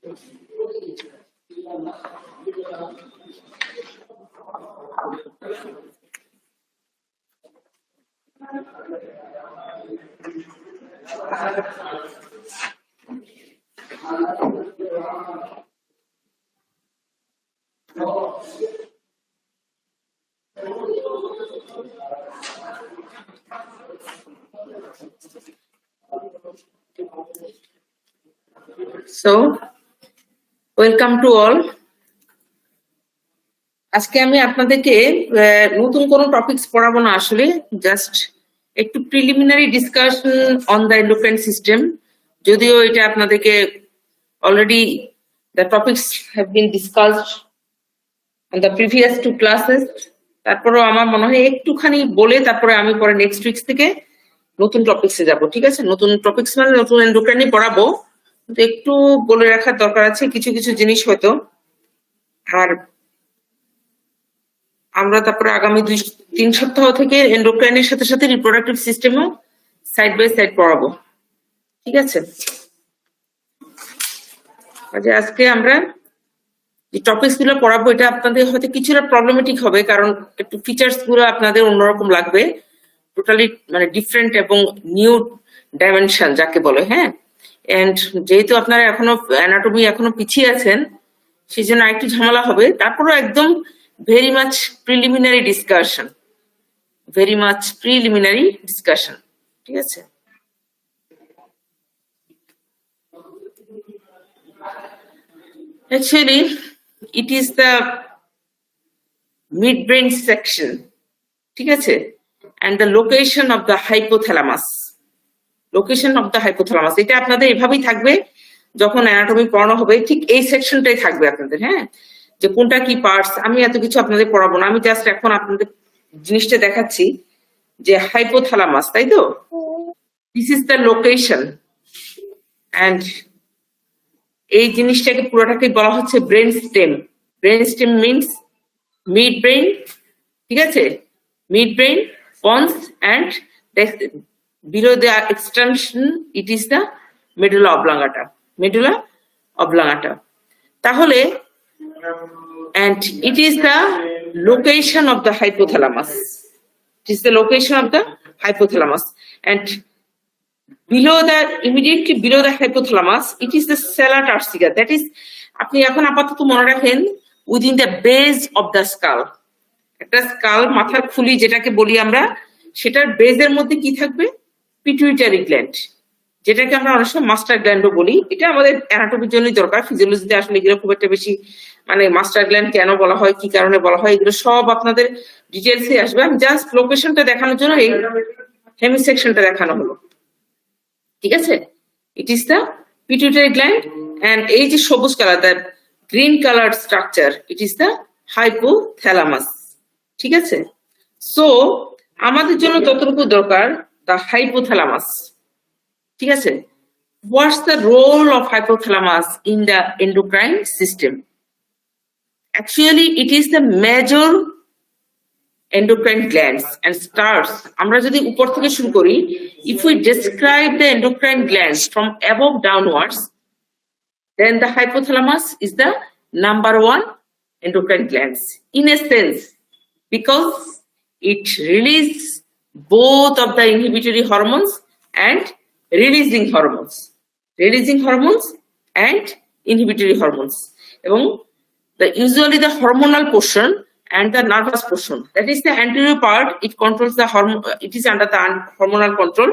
So, welcome to all. আজকে আমি আপনাদেরকে নতুন কোনো টপিকস পড়াবো না, আসলে জাস্ট একটু preliminary discussion on the endocrine system. যদিও এটা আপনাদেরকে already the topics have been discussed on the previous 2 classes. তারপরেও আমার মনে হয় একটুখানি বলে তারপরে আমি পরে নেক্সট উইকস থেকে নতুন টপিকসে যাব। ঠিক আছে, নতুন টপিকস মানে নতুন এন্ডোক্রাইনই পড়াবো, কিন্তু একটু বলে রাখার দরকার আছে কিছু কিছু জিনিস হয়তো। আর আমরা তারপরে আগামী 2-3 সপ্তাহ থেকে এন্ডোক্রাইনের সাথে সাথে রিপ্রোডাক্টিভ সিস্টেমও সাইড বাই সাইড পড়াবো। ঠিক আছে, আজকে আমরা যে টপিকস গুলো পড়াবো এটা আপনাদের হয়তো কিছুটা প্রবলেমেটিক হবে, কারণ একটু ফিচার্স গুলো আপনাদের অন্যরকম লাগবে, টোটালি মানে ডিফারেন্ট এবং নিউ ডাইমেনশন যাকে বলে। হ্যাঁ, এন্ড যেহেতু আপনারা এখনো অ্যানাটমি এখনো পিছিয়ে আছেন, সেই জন্য একটু ঝামেলা হবে। তারপরেও একদম very much preliminary discussion, very much preliminary discussion. ঠিক আছে, actually it is the midbrain section, ঠিক আছে, and the location of the hypothalamus, location of the hypothalamus এটা আপনাদের এভাবেই থাকবে যখন অ্যানাটমি পড়ানো হবে, ঠিক এই সেকশনটাই থাকবে আপনাদের। হ্যাঁ, যে কোনটা কি পার্টস আমি এত কিছু আপনাদের পড়াবো না, আমি জাস্ট এখন আপনাদের জিনিসটা দেখাচ্ছি যে হাইপোথ্যালামাস, তাই তো, this is the location, and এই জিনিসটাকে পুরোটাকে বলা হচ্ছে brain stem. Brain stem means mid brain, ঠিক আছে, mid brain, pons, and below the extension it is the medulla oblongata, medulla oblongata. তাহলে and it is the location of the hypothalamus, it is the location of the hypothalamus, and below the, immediately below the hypothalamus it is the sella turcica, that is আপনি এখন আপাতত মনে রাখেন within the base of the skull, একটা skull মাথার খুলি যেটাকে বলি আমরা, সেটার বেজের মধ্যে কি থাকবে, পিটুইটারি গ্ল্যান্ড, যেটাকে আমরা অনেক সময় মাস্টার গ্ল্যান্ডও বলি। এটা আমাদের অ্যানাটমির জন্যই দরকার, ফিজিওলজিতে আসলে এগুলো খুব একটা বেশি মানে মাস্টার গ্ল্যান্ড কেন বলা হয়, কি কারণে বলা হয়, এগুলো সব আপনাদের ডিটেলসে আসবে। আমি জাস্ট লোকেশনটা দেখানোর জন্য এই হেমি সেকশনটা দেখানো হলো। ঠিক আছে, it is the pituitary gland, and এই যে সবুজ colour, the green colour structure, it is the hypothalamus. ঠিক আছে, সো আমাদের জন্য ততটুকু দরকার দ্য হাইপোথ্যালামাস। ঠিক আছে, what's the role of hypothalamus in the endocrine system? Actually it is the major endocrine glands and starts, আমরা যদি উপর থেকে শুরু করি, if we describe the endocrine glands from above downwards, then the hypothalamus is the number 1 endocrine glands in a sense, because it releases both of the inhibitory hormones and releasing hormones and inhibitory hormones, এবং usually the hormonal portion and the nervous portion, that is the anterior part, it controls the hormone, it is under the hormonal control,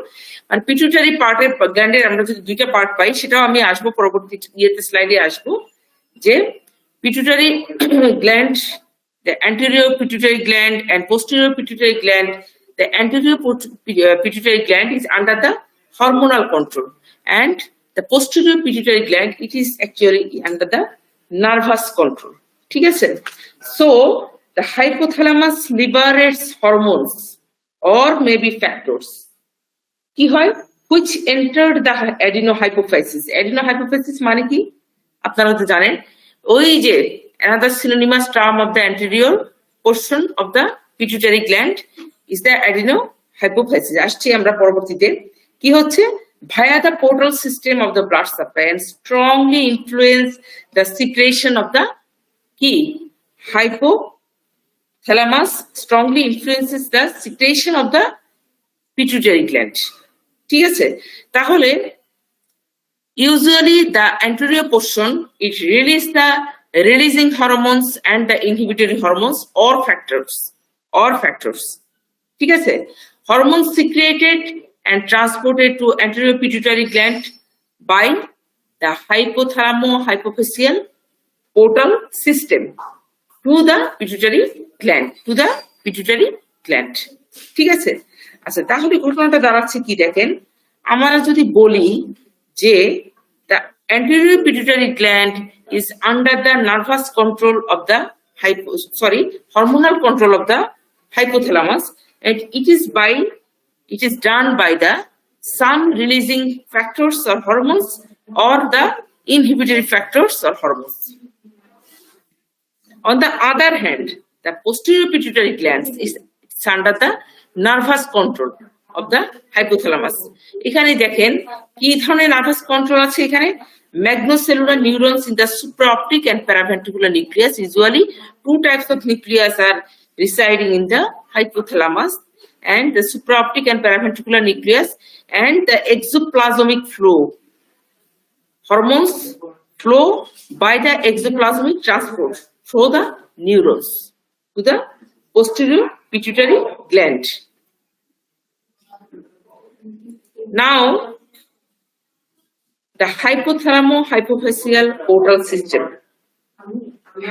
and pituitary part এর গ্ল্যান্ডের আমরা যদি দুইটা part পাই, সেটাও আমি আসবো পরবর্তী ইয়েতে স্লাইডে আসবো, যে pituitary gland, the anterior pituitary gland and posterior pituitary gland, the anterior pituitary gland is under the hormonal control, and the posterior pituitary gland, it is actually under the nervous control. ঠিক আছে, so the hypothalamus liberates hormones or maybe factors, কি হয়, which entered the adenohypophysis. Adenohypophysis মানে কি আপনারা তো জানেন, ওই যে another synonymous term of the anterior portion of the pituitary gland is the adenohypophysis। আসছি আমরা পরবর্তীতে, কি হচ্ছে, via the portal system of the blood supply and strongly influence the secretion of the key hypothalamus strongly influences the secretion of the pituitary gland. ঠিক আছে, তাহলে usually the anterior portion it releases the releasing hormones and the inhibitory hormones or factors. ঠিক আছে, hormones secreted and transported to anterior pituitary gland by the hypothalamo-hypophyseal portal system to the pituitary gland. ঠিক আছে, আচ্ছা তাহলে ঘটনাটা দাঁড়াচ্ছে কি দেখেন, আমরা যদি বলি যে the anterior pituitary gland is under the nervous control of the hormonal control of the hypothalamus, and it is done by the some releasing factors or hormones or the inhibitory factors or hormones. On the other hand, the posterior pituitary gland is under the nervous control of the hypothalamus. এখানে দেখেন কি ধরনের nervous control আছে, এখানে magnocellular neurons in the supraoptic and paraventricular nucleus. Usually two types of nucleus are residing in the hypothalamus, and the supraoptic and paraventricular nucleus, and the exoplasmic flow. Hormones flow by the exoplasmic transport through the neurons to the posterior pituitary gland. Now, the hypothalamo-hypophyseal portal system.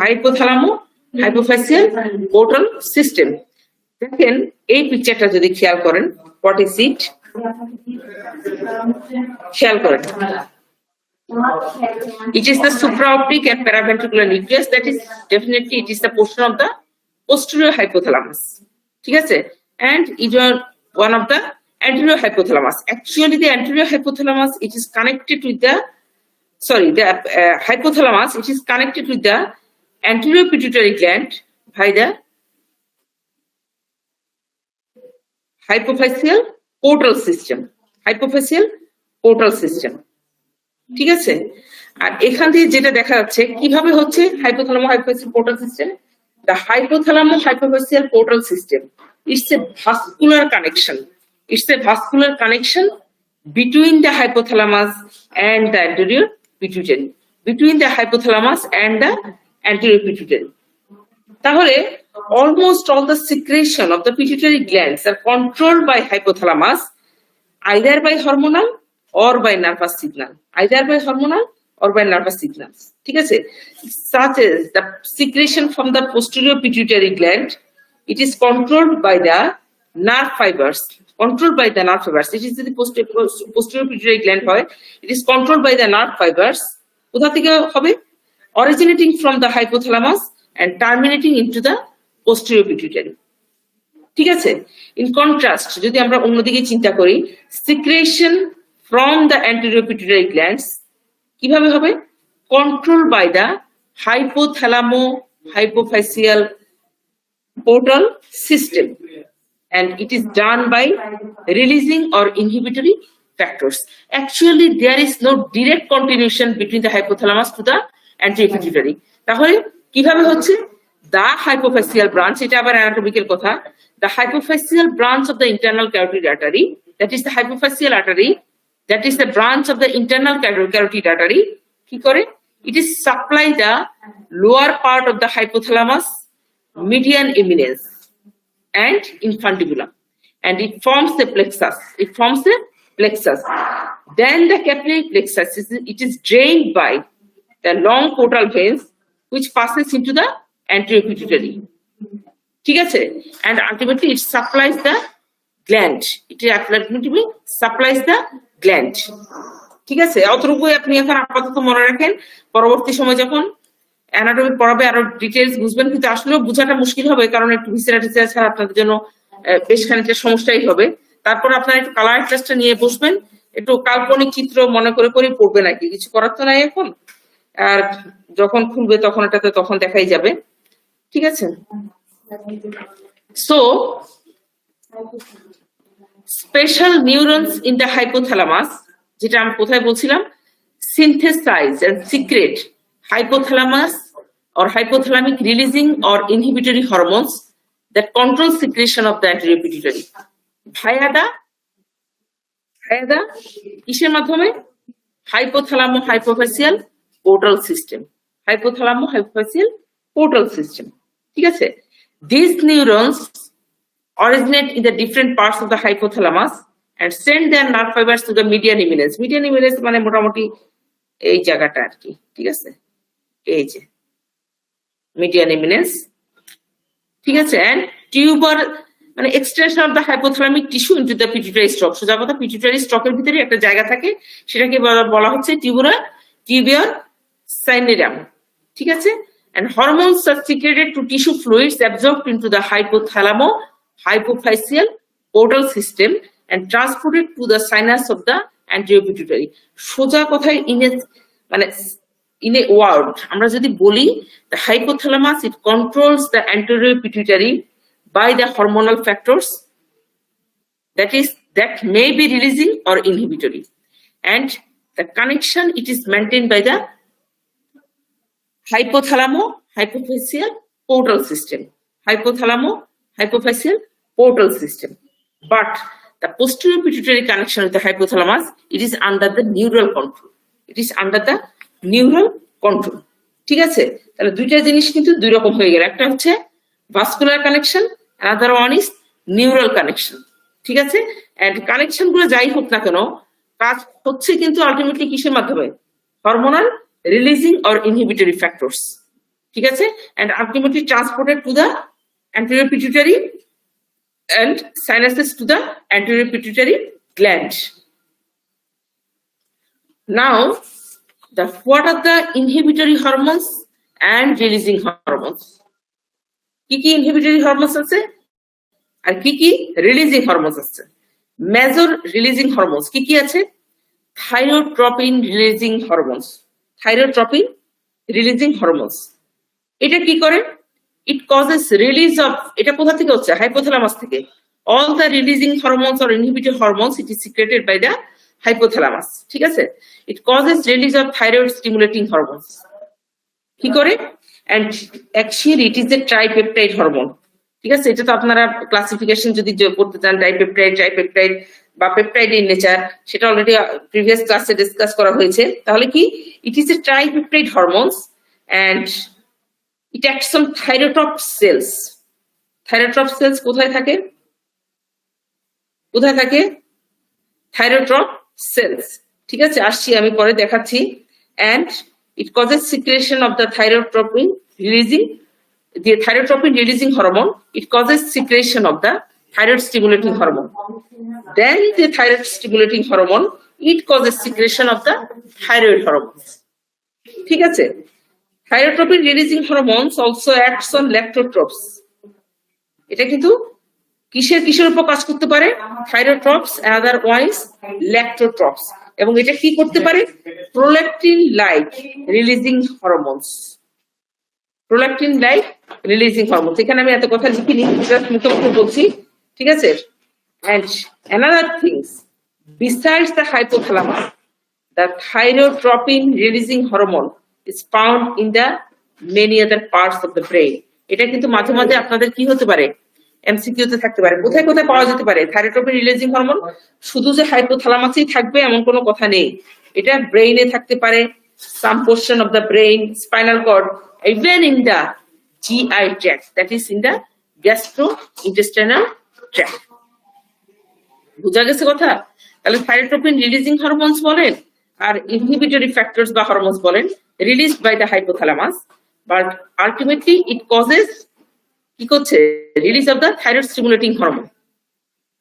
Hypothalamo-hypophyseal portal system. দেখেন এই পিকচারটা যদি খেয়াল করেন, what is it? খেয়াল করেন, it is the supraoptic and paraventricular nucleus. That is definitely it is the portion of the posterior hypothalamus. ঠিক আছে, and it is one of the anterior hypothalamus. Actually the anterior hypothalamus it is connected with the hypothalamus it is connected with the anterior pituitary gland by the hypophyseal portal system. ঠিক আছে, আর এখান থেকে যেটা দেখা যাচ্ছে কিভাবে হচ্ছে hypothalamo-hypophyseal portal system. The hypothalamo-hypophyseal portal system, it's a vascular connection between the hypothalamus and the anterior pituitary, তাহলে almost all the secretion of the pituitary glands are controlled by hypothalamus either by hormonal or by nervous signals. ঠিক আছে, such as the secretion from the posterior pituitary gland, it is controlled by the nerve fibers. It is the posterior pituitary gland হয়, it is controlled by the nerve fibers. কোথা থেকে হবে? Originating from the hypothalamus and terminating into the posterior pituitary. ঠিক আছে, in contrast যদি আমরা অন্যদিকে চিন্তা করি, secretion from the anterior pituitary glands কিভাবে হবে? Controlled by the hypothalamo-hypophyseal portal system, and it is done by releasing or inhibitory factors. Actually there is no direct continuation between the hypothalamus to the anterior pituitary. তাহলে কিভাবে হচ্ছে? The hypophyseal branch, এটা আবার anatomical কথা, the hypophyseal branch of the internal carotid artery, that is the hypophyseal artery, that is the branch of the internal carotid artery, কি করে? It is supply the lower part of the hypothalamus, median eminence and infundibulum, and it forms the plexus. Then the capillary plexus it is drained by the long portal veins which passes into the anterior pituitary. ঠিক আছে, and ultimately it supplies the gland. ঠিক আছে, অতটুকুই আপনি এখন আপাতত মনে রাখেন। পরবর্তী সময় যখন অ্যানাটমি পড়াবে আরো ডিটেইলস বুঝবেন, কিন্তু আসলেও বোঝাটা মুশকিল হবে, কারণ একটু ভিসেরা ছাড়া আপনাদের জন্য বেশ খানিকটা সমস্যাই হবে। তারপর আপনারা একটু কালার টেস্টটা নিয়ে বসবেন, একটু কাল্পনিক চিত্র মনে করে পড়বেন আর কি, কিছু করার তো নাই এখন। আর যখন খুলবে তখন এটাতে তখন দেখাই যাবে। ঠিক আছে, so special neurons in the hypothalamus যেটা আমি কোথায় বলছিলাম, synthesize and secrete hypothalamus or hypothalamic releasing or inhibitory hormones that control secretion of the anterior pituitary via the কিসের মাধ্যমে, hypothalamo hypophyseal portal system, hypothalamo hypophyseal portal system, ঠিক আছে? These neurons originate in the different parts of the hypothalamus and send their nerve fibers to the median eminence. Median eminence মানে মোটামুটি এই জায়গাটা আর কি, ঠিক আছে? এই যে median eminence, ঠিক আছে? And tuber মানে extension of the hypothalamic tissue into the pituitary stalk. সোজা কথা pituitary stalk-এর ভিতরে একটা জায়গা থাকে, সেটাকে বলা হচ্ছে tuber cinerum, ঠিক আছে? And hormones are secreted to tissue fluids absorbed into the hypothalamo hypophyseal portal system and transported to the sinus of the anterior pituitary. সোজা কথায় in a word আমরা যদি বলি, the hypothalamus, it controls the anterior pituitary by the hormonal factors that may be releasing or inhibitory, and the connection it is maintained by the hypothalamo hypophyseal portal system, hypothalamo hypophyseal portal system. But the posterior pituitary connection with the hypothalamus, it is under the neural control, it is under the neural control, ঠিক আছে? তাহলে দুইটা জিনিস কিন্তু দুই রকম হয়ে গেল, একটা হচ্ছে vascular connection, another one is neural connection, ঠিক আছে? এন্ড কানেকশন গুলো যাই হোক না কেন, কাজ হচ্ছে কিন্তু আলটিমেটলি কিসের মাধ্যমে, hormonal releasing or inhibitory factors, ঠিক আছে? And ultimately transported to the anterior pituitary and sinuses to the anterior pituitary gland. Now, what are the inhibitory hormones and releasing hormones? কি inhibitory hormones আছে আর কি releasing hormones আছে? Major releasing hormones কি আছে? Thyrotropin releasing hormones, thyrotropin releasing hormones, এটা কি করে? It causes release of, এটা কোথা থেকে হচ্ছে? hypothalamus থেকে. All the releasing hormones or inhibitory hormones, it is secreted by the hypothalamus, ঠিক আছে? It causes release of thyroid stimulating hormones, কি করে? And actually it is a tripeptide hormone, ঠিক আছে? এটা তো আপনারা ক্লাসিফিকেশন যদি করতে চান, ট্রাইপেপটাইড বা পেপটাইড ইন নেচার, সেটা অলরেডি প্রিভিয়াস ক্লাসে ডিসকাস করা হয়েছে। তাহলে কি, it is a tripeptide hormones and it acts on thyrotrope cells. Thyrotrope cells কোথায় থাকে? থাইরোট্রপ সেলস, ঠিক আছে? আসছি, আমি পরে দেখাচ্ছি। And it causes secretion of the thyrotropin releasing hormone. It causes secretion of the thyroid stimulating hormone. Then the thyroid stimulating hormone, it causes secretion of the thyroid hormones, ঠিক আছে? Thyrotropin releasing hormones also acts on lactotropes. এটা কিন্তু কিসের উপর কাজ করতে পারে? থাইরোট্রপস and otherwise lactotropes. এবং এটা কি করতে পারে? Prolactin like releasing hormones, prolactin like releasing hormones. এখানে আমি এত কথা লিখিনি, জাস্ট মুখে বলছি, ঠিক আছে? And another things, besides the hypothalamus, the thyrotropin releasing hormone is found in the many other parts of the brain. এটা কিন্তু মাঝে মাঝে আপনাদের কি হতে পারে, এমসিকিউতে থাকতে পারে। কোথায় কোথায় পাওয়া যেতে পারে থাইরোট্রপিন রিলিজিং হরমোন? শুধু যে হাইপোথ্যালামাসেই থাকবে এমন কোনো কথা নেই, এটা ব্রেইনে থাকতে পারে, some portion of the brain, spinal cord, even in the GI tract, that is in the gastrointestinal tract. বুঝা গেছে কথা? তাহলে থাইরোট্রপিন রিলিজিং হরমোনস বলেন আর ইনহিবিটরি ফ্যাক্টরস বা হরমোনস বলেন, released by the hypothalamus, but ultimately it causes কি করছে? Release of the thyroid stimulating hormone.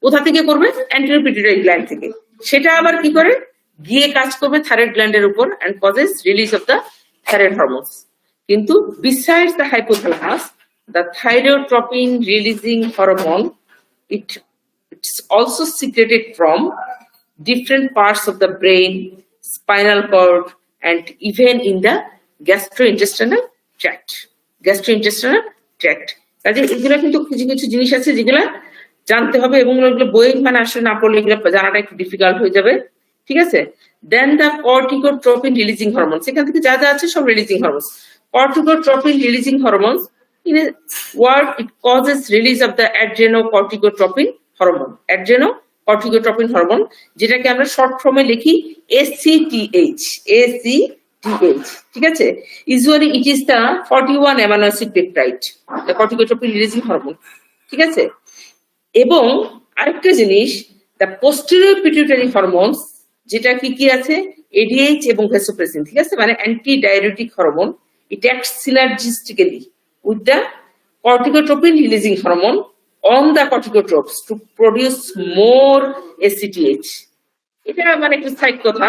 কোথা থেকে করবে? অ্যান্টেরিয়র পিটুইটারি গ্ল্যান্ড থেকে। সেটা আবার কি করে? গিয়ে কাজ করবে থাইরয়েড গ্ল্যান্ডের উপর and causes release of the thyroid hormones. কিন্তু besides the hypothalamus, the thyrotropin releasing hormone, it's also secreted from different parts of the brain, spinal cord, and even in the gastrointestinal tract. কাজে এগুলো কিন্তু কিছু কিছু জিনিস আছে যেগুলো জানতে হবে এবং ওগুলো বই মানে আসলে না পড়লে এগুলো জানাটা একটু ডিফিকাল্ট হয়ে যাবে। ঠিক আছে। Then the corticotropin releasing hormone, সেখান থেকে যা যা আছে সব releasing hormones. Corticotropin releasing hormones, in a word it causes release of the adrenocorticotropin hormone. Adrenocorticotropin hormone, যেটাকে আমরা শর্ট ফর্মে লিখি ACTH। ঠিক আছে। Usually it is the 41 amino acid peptide, the corticotropin releasing hormone. ঠিক আছে। এবং আরেকটা জিনিস, দ্য পোস্টেরিয়র পিটুইটারি হরমোনস, যেটা কি কি আছে, ADH এবং ভ্যাসোপ্রেসিন। ঠিক আছে, মানে anti diuretic hormone. It acts synergistically with the corticotropin releasing hormone on the corticotropes to produce more ACTH। এটা মানে একটু সাইড কথা,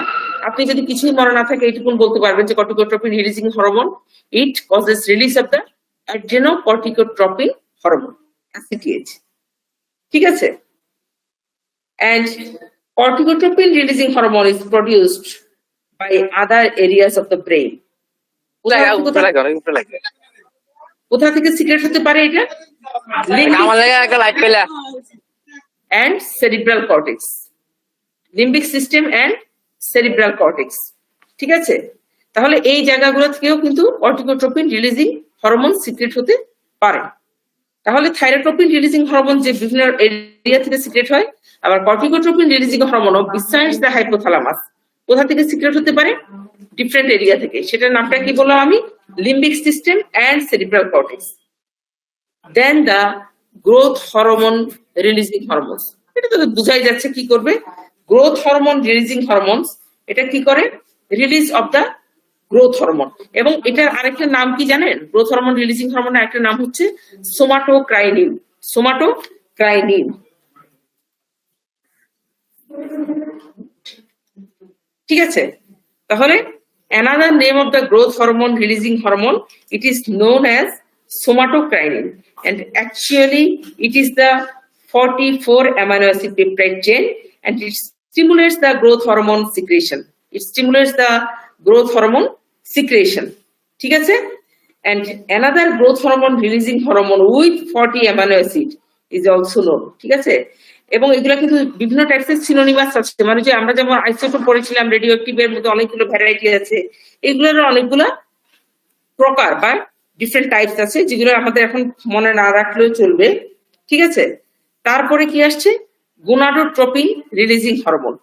আপনি যদি কিছুই মনে না থাকে এইটুকুন বলতে পারবেন যে corticotropin releasing hormone it causes release of the adrenocorticotropin hormone ACTH। ঠিক আছে। And corticotropin releasing hormone is produced by other areas of the brain. কোথা থেকে সিক্রেট হতে পারে এটা? and cerebral cortex, limbic system and cerebral cortex। ঠিক আছে। তাহলে এই জায়গাগুলো থেকেও কিন্তু কর্টিকোট্রপিন রিলিজিং হরমোন সিক্রেট হতে পারে। তাহলে থাইরোট্রপিন রিলিজিং হরমোন যে বিভিন্ন এরিয়া থেকে সিক্রেট হয়, আবার কর্টিকোট্রপিন রিলিজিং হরমোনও বিসাইডস দ্য হাইপোথ্যালামাস কোথা থেকে সিক্রেট হতে পারে? ডিফারেন্ট এরিয়া থেকে। সেটার নামটা কি বললাম আমি? Limbic system and cerebral cortex. Then the growth hormone releasing hormones, এটা তো বুঝাই যাচ্ছে কি করবে। গ্রোথ হরমোন রিলিজিং হরমোনস, এটা কি করে? Release of the growth hormone. এবং এটার আরেকটা নাম কি জানেন? গ্রোথ হরমোন রিলিজিং হরমোনের আরেকটা নাম হচ্ছে সোমাটোক্রাইনিন। সোমাটোক্রাইনিন। ঠিক আছে। তাহলে another name of the growth hormone releasing hormone, it is known as somatokinin, and actually it is the 44 amino acid peptide chain, and it stimulates the growth hormone secretion. It stimulates the growth hormone secretion. ঠিক আছে। and another growth hormone releasing hormone with 40 amino acid is also known। ঠিক আছে। এবং এগুলা কিন্তু বিভিন্ন টাইপসের synonymous আছে, মানে যে আমরা যেমন আইসোটোপ পড়েছিলাম, রেডিও অ্যাক্টিভের মধ্যে অনেকগুলো ভ্যারাইটি আছে, এগুলোর অনেকগুলো প্রকার বা ডিফারেন্ট টাইপস আছে, যেগুলো আমাদের এখন মনে না রাখলেও চলবে। ঠিক আছে। তারপরে কি আসছে? Gonadotropin releasing hormone.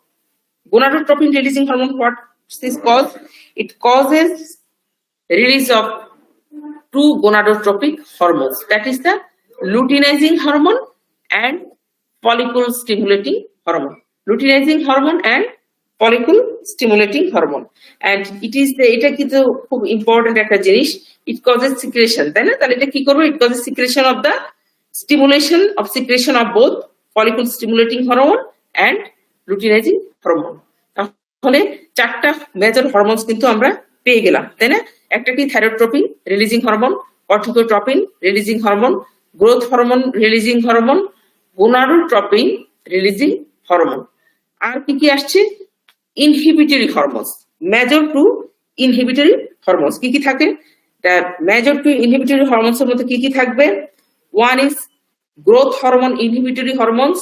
Gonadotropin releasing hormone, what this cause? It causes release of two gonadotropic hormones, that is the luteinizing hormone and follicle stimulating hormone. Luteinizing hormone and follicle stimulating hormone, and it is the, এটা কিন্তু খুব important একটা জিনিস। it causes secretion, তাই না? তাহলে এটা কি করবে? it causes secretion of the stimulation of secretion of both follicle stimulating hormone and luteinizing hormone। তাহলে চারটা মেজর হরমোনস কিন্তু আমরা পেয়ে গেলাম, তাই না? একটা কি? Thyrotropin releasing hormone, corticotropin releasing hormone, growth hormone releasing hormone, gonadotropin releasing hormone. আর কি কি আসছে? Inhibitory hormones, major two inhibitory hormones. কি কি থাকে? মেজর টু ইনহিবিটরি হরমোনস এর মধ্যে কি কি থাকবে? One is growth hormone inhibitory hormones,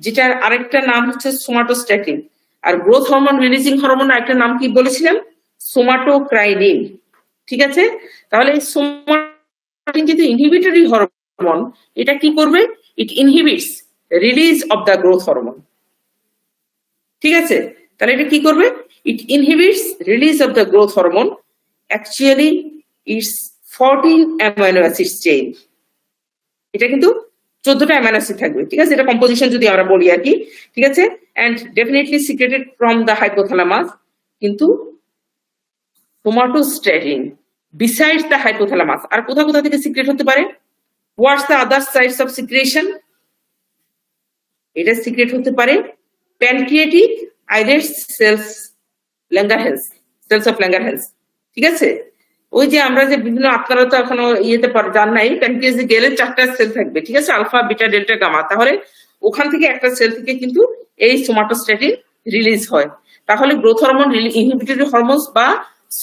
যেটার আরেকটা নাম হচ্ছে সোমাটোস্ট্যাটিন। আর গ্রোথ হরমোন রিলিজিং হরমোন আরেকটা নাম কি বলেছিলাম? সোমাটোক্রাইনিন। ঠিক আছে। তাহলে সোমাটোক্রাইনিন যেহেতু ইনহিবিটরি হরমোন, এটা কি করবে? It inhibits release of the growth hormone. ঠিক আছে। তাহলে এটা কি করবে? It inhibits release of the growth hormone. Actually it's 14 amino acid chain. এটা কিন্তু 14টা অ্যামাইনো অ্যাসিড থাকবে। ঠিক আছে। এটা কম্পোজিশন যদি আমরা বলি আর কি। ঠিক আছে। And definitely secreted from the hypothalamus, কিন্তু সোমাটোস্ট্যাটিন বিসাইডস দ্য হাইপোথ্যালামাস আর কোথা কোথা থেকে সিক্রেট হতে পারে? What's the other sites of secretion? এটা সিক্রেট হতে পারে pancreatic islet cells, Langerhans, cells of Langerhans. ঠিক আছে। ওই যে আমরা যে বিভিন্ন, আপনারা তো এখনো ইয়েতে জান নাই, প্যানক্রিয়াসে গেলে 4টা সেল থাকবে। ঠিক আছে। Alpha, beta, delta, gamma. তাহলে ওখান থেকে একটা সেল থেকে কিন্তু এই সোমাটোস্ট্যাটিন রিলিজ হয়। তাহলে গ্রোথ হরমোন ইনহিবিটরি হরমোনস বা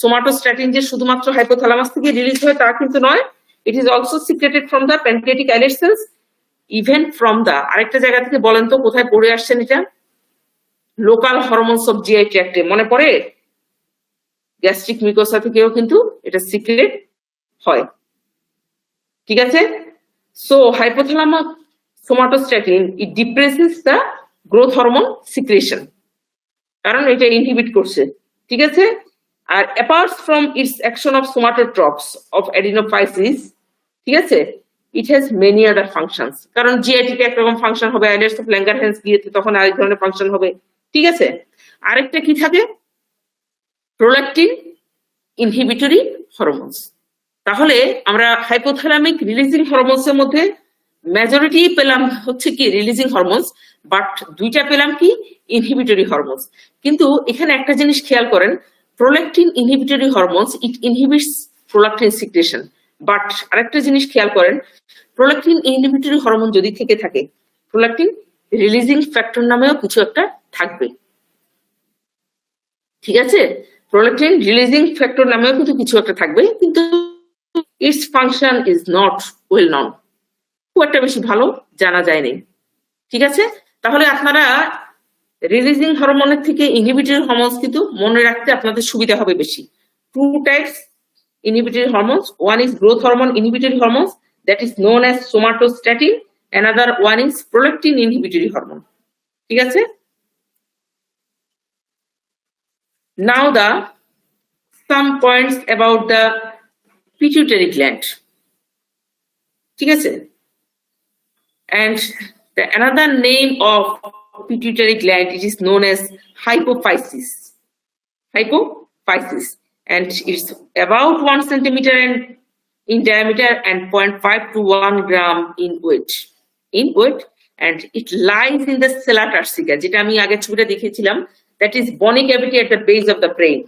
সোমাটোস্ট্যাটিন যে শুধুমাত্র হাইপোথ্যালামাস থেকে রিলিজ হয় তা কিন্তু নয়। It is also secreted from the pancreatic islet cells, even from the, আরেকটা জায়গা থেকে বলেন তো কোথায় পড়ে আসছেন এটা? লোকাল হরমোনস অফ জিআই ট্র্যাক্টে মনে পড়ে গ্যাস্ট্রিক মিউকোসা থেকেও কিন্তু এটা সিক্রেট হয়। ঠিক আছে, so hypothalamus somatostatin it depresses the growth hormone secretion, কারণ এটা ইনহিবিট করছে। ঠিক আছে, আর apart from its action of somatotropes of adenohypophysis, ঠিক আছে, it has many other functions, কারণ জিআইটিতে একরকম ফাংশন হবে, আইলেটস অফ ল্যাঙ্গারহ্যান্স গিয়েতে তখন আরেক ধরনের ফাংশন হবে। ঠিক আছে, আরেকটা কি থাকে, প্রোল্যাকটিন ইনহিবিটরি হরমোনস। তাহলে আমরা হাইপোথ্যালামিক রিলিজিং হরমোনস এর মধ্যে মেজরিটি পেলাম হচ্ছে কি রিলিজিং হরমোনস, বাট দুইটা পেলাম কি ইনহিবিটরি হরমোনস। কিন্তু এখানে একটা জিনিস খেয়াল করেন, prolactin inhibitory hormones it inhibits prolactin secretion, but আরেকটা জিনিস খেয়াল করেন, প্রোল্যাকটিন ইনহিবিটরি হরমোন যদি থেকে থাকে, প্রোল্যাকটিন রিলিজিং ফ্যাক্টর নামেও কিছু একটা থাকবে। ঠিক আছে, প্রোল্যাকটিন রিলিজিং ফ্যাক্টর নামেও কিন্তু কিছু একটা থাকবে, কিন্তু it's function is not well known, খুব একটা বেশি ভালো জানা যায়নি। ঠিক আছে, তাহলে আপনারা রিলিজিং হরমোনের থেকে ইনহিবিটরি হরমোনস কিন্তু মনে রাখতে আপনাদের সুবিধা হবে বেশি। Two types inhibitory hormones, one is growth hormone inhibitory hormones that is known as somatostatin, another one is prolactin inhibitory hormone. ঠিক আছে, now the some points about the pituitary gland. ঠিক আছে, and the another name of pituitary gland, it is known as hypophysis. Hypophysis, and it's about 1 centimeter in diameter and 0.5 to 1 gram in weight, and it lies in the sella turcica, যেটা আমি আগে ছবিটা দেখিয়েছিলাম, that is bony cavity at the base of the brain.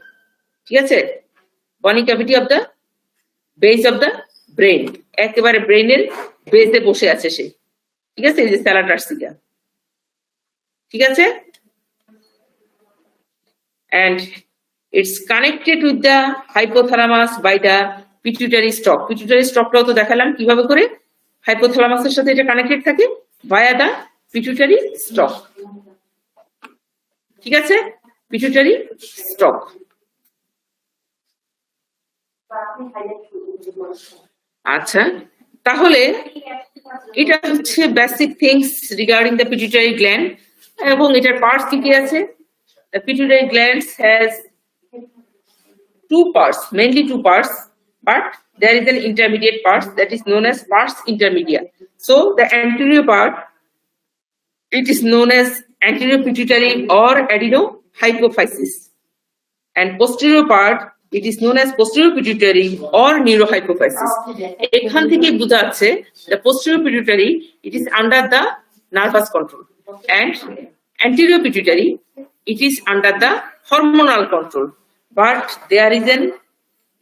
ঠিক আছে, bony cavity of the base of the brain, একেবারে ব্রেইনের বেসে বসে আছে সে। ঠিক আছে, এই যে sella turcica। ঠিক আছে, and it's connected with the hypothalamus by the pituitary stalk. Pituitary stalkটাও তো দেখালাম কিভাবে করে হাইপোথ্যালামাসের সাথে এটা কানেক্টেড থাকে, via the pituitary stalk. ঠিক আছে, pituitary stalk। আচ্ছা, তাহলে এটা হচ্ছে basic things regarding the pituitary gland, এবং এটার পার্টস কি কি আছে। The pituitary gland has two parts, mainly two parts, but there is an intermediate part that is known as pars intermedia. So the anterior part, it is known as anterior pituitary or adenohypophysis, and posterior part, it is known as posterior pituitary or neurohypophysis. এখান থেকে বোঝা যাচ্ছে the posterior pituitary, it is under the nervous control, and anterior pituitary, it is under the hormonal control, but there is an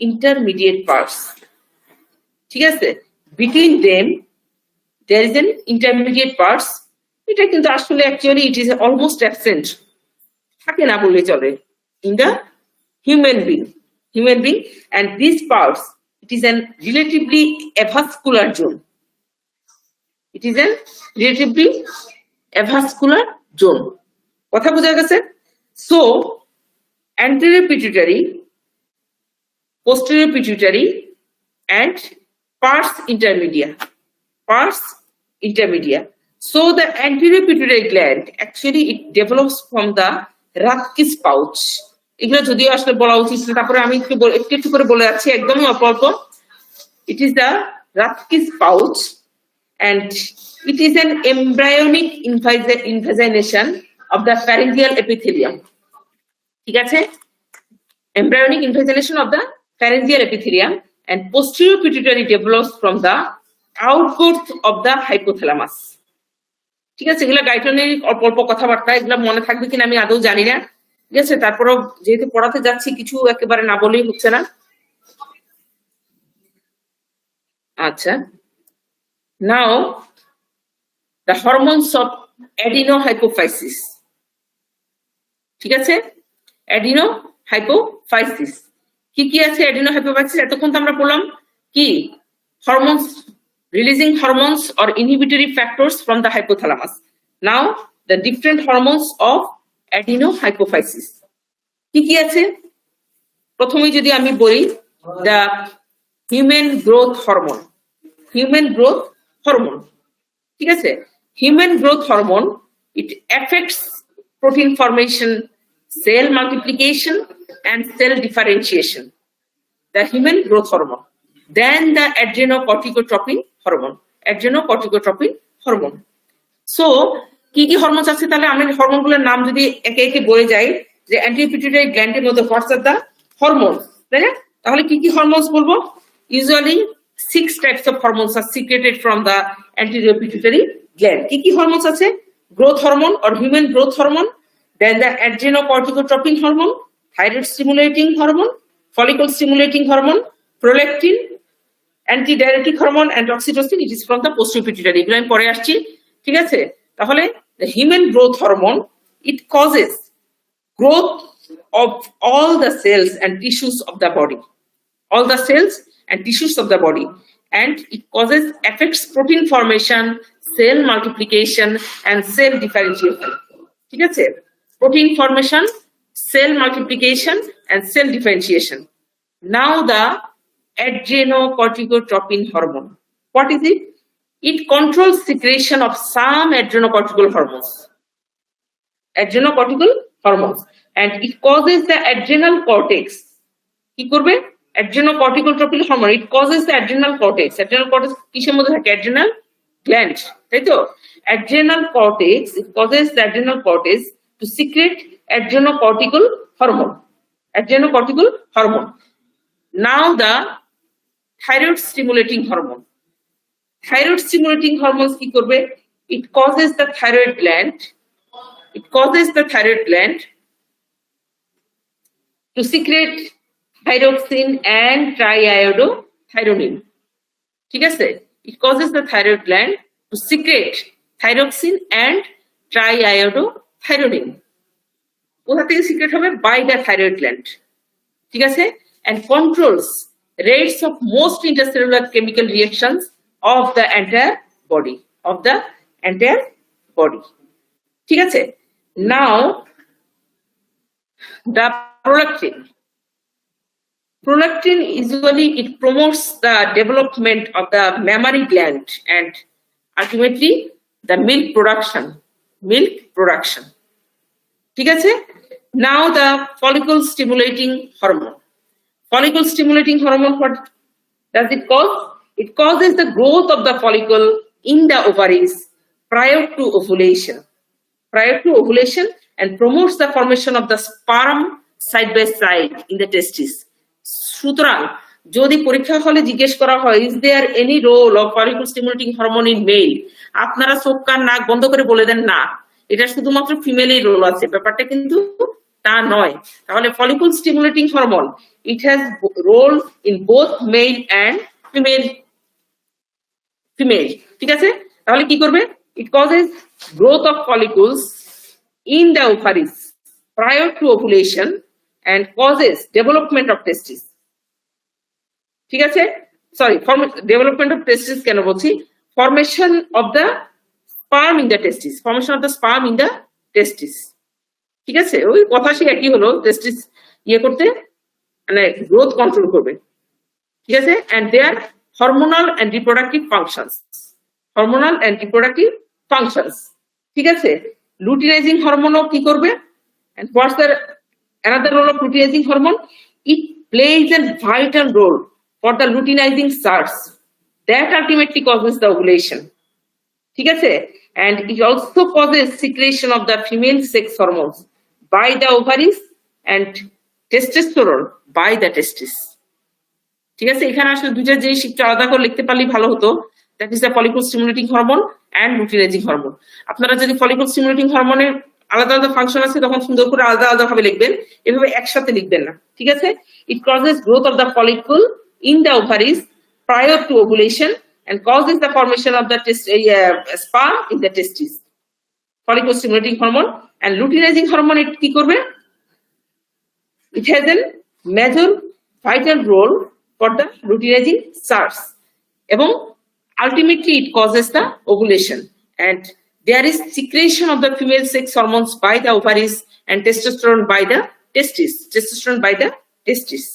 intermediate parts. ঠিক আছে, between them there is an intermediate parts, এটা কিন্তু আসলে actually it is almost absent, থাকে না বললে চলে, in the human being, and these parts, it is an relatively avascular zone. It is a relatively avascular zone. কথা বোঝা গেছে? So anterior pituitary, posterior pituitary, and pars intermedia. So the anterior pituitary gland, actually it develops from the Rathke's pouch. এগুলো যদিও আসলে বলা উচিত, তারপরে আমি একটু করে বলে যাচ্ছি, একদমই অল্প অল্প। It is the Rathke's pouch, and it is an embryonic invagination of the pharyngeal epithelium. ঠিক আছে, embryonic invagination of the pharyngeal epithelium, and posterior pituitary develops from the outgrowth of the hypothalamus. ঠিক আছে, এগুলো গাইটনের অল্প অল্প কথাবার্তা, এগুলো মনে থাকবে কিনা আমি আদৌ জানি না। ঠিক আছে, তারপরও যেহেতু পড়াতে যাচ্ছি কিছু একেবারে না বলেই হচ্ছে না। আচ্ছা, নাও the hormones of adenohypophysis. ঠিক আছে, adenohypophysis কি কি আছে? adenohypophysis এতক্ষণ তো আমরা বললাম কি hormones, releasing hormones or inhibitory factors from the hypothalamus. Now the different hormones of অ্যাডিনোহাইপোফাইসিস। কি কি আছে? প্রথমে যদি আমি বলি the human growth hormone. Human growth hormone, ঠিক আছে? Human growth hormone, it affects protein formation, cell multiplication and cell differentiation. The human growth hormone. Then the adrenocorticotropin hormone. Adrenocorticotropin hormone. So কি কি হরমোন আছে? তাহলে আমি হরমোনগুলোর নাম যদি একে একে বলে যাই, যে অ্যান্টিপিটুইটারি গ্ল্যান্ডের মধ্যে হোয়াটস আর দ্য হরমোন, তাই না? তাহলে কি কি হরমোনস বলবো? Usually 6 types of hormones are secreted from the anterior pituitary gland. কি কি হরমোনস আছে? Growth hormone or human growth hormone, then the adrenocorticotropin hormone, thyroid stimulating hormone, follicle stimulating hormone, prolactin, antidiuretic hormone and oxytocin. It is from the posterior pituitary. এগুলো আমি পরে আসছি, ঠিক আছে? তাহলে the human growth hormone, it causes growth of all the cells and tissues of the body. All the cells and tissues of the body, and it affects protein formation, cell multiplication and cell differentiation. ঠিক আছে? Protein formation, cell multiplication and cell differentiation. Now the adrenocorticotropin hormone. What is it? It controls secretion of some adrenocortical hormones. Adrenocortical hormones, and it causes the adrenal cortex. কি করবে? Adrenocorticotropin hormone, it causes the adrenal cortex. Adrenal cortex কিসের মধ্যে থাকে? Adrenal gland, তাই তো? Adrenal cortex, it causes the adrenal cortex to secrete adrenocortical hormone. Adrenocortical hormone. Now the thyroid stimulating hormone. Thyroid stimulating hormones কি করবে? It causes the thyroid gland. It causes the thyroid gland to secrete thyroxine and triiodothyronine. ঠিক আছে? It causes the thyroid gland to secrete thyroxine and triiodothyronine. কোথা থেকে secret হবে? By the thyroid gland. ঠিক আছে? And controls rates of most intercellular chemical reactions of the entire body. ঠিক আছে? Now the prolactin. Prolactin usually it promotes the development of the mammary gland and ultimately the milk production. ঠিক আছে? Now the follicle stimulating hormone. Follicle stimulating hormone, what does it cause? It causes the growth of the follicle in the ovaries prior to ovulation and promotes the formation of the sperm side by side in the testis. সুতরাং যদি পরীক্ষা হলে জিজ্ঞেস করা হয় is there any role of follicle stimulating hormone in male, আপনারা চোখ কান নাক বন্ধ করে বলে দেন না, এটা শুধুমাত্র ফিমেলের রোল আছে। ব্যাপারটা কিন্তু তা নয়। তাহলে follicle stimulating hormone, it has role in both male and female। ঠিক আছে? তাহলে কি করবে? It causes growth of follicles in the ovaries prior to ovulation and causes development of testis। ঠিক আছে? Sorry, development of testis কেন বলছি? Formation of the sperm in the testis। Formation of the sperm in the testis। ঠিক আছে? ওই কথা সে একই হলো, টেস্টিস ইয়ে করতে মানে গ্রোথ কন্ট্রোল করবে। ঠিক আছে? And their hormonal and reproductive functions। ঠিক আছে? লুটিনাইজিং হরমোনও কি করবে? And what's the another role of luteinizing hormone? It plays a vital role for the luteinizing surge that ultimately causes the ovulation। ঠিক আছে? And it also causes secretion of the female sex hormones by the ovaries and testosterone by the testis। ঠিক আছে? এখানে আসলে দুইটা জিনিস একটু আলাদা করে লিখতে পারলে ভালো হতো। That is the follicle stimulating hormone and luteinizing hormone। আপনারা যদি follicle stimulating hormone আলাদা আলাদা ফাংশন আছে তখন সুন্দর করে আলাদা আলাদা ভাবে লিখবেন, এভাবে একসাথে লিখবেন না। ঠিক আছে? It causes growth of the follicle in the ovaries prior to ovulation and causes the formation of the sperm in the testis। Follicle stimulating hormone and luteinizing hormone it কি করবে? It has a major vital role for the luteinizing surge এবং ultimately it causes the ovulation and there is secretion of the female sex hormones by the ovaries and testosterone by the testes. Testosterone by the testes.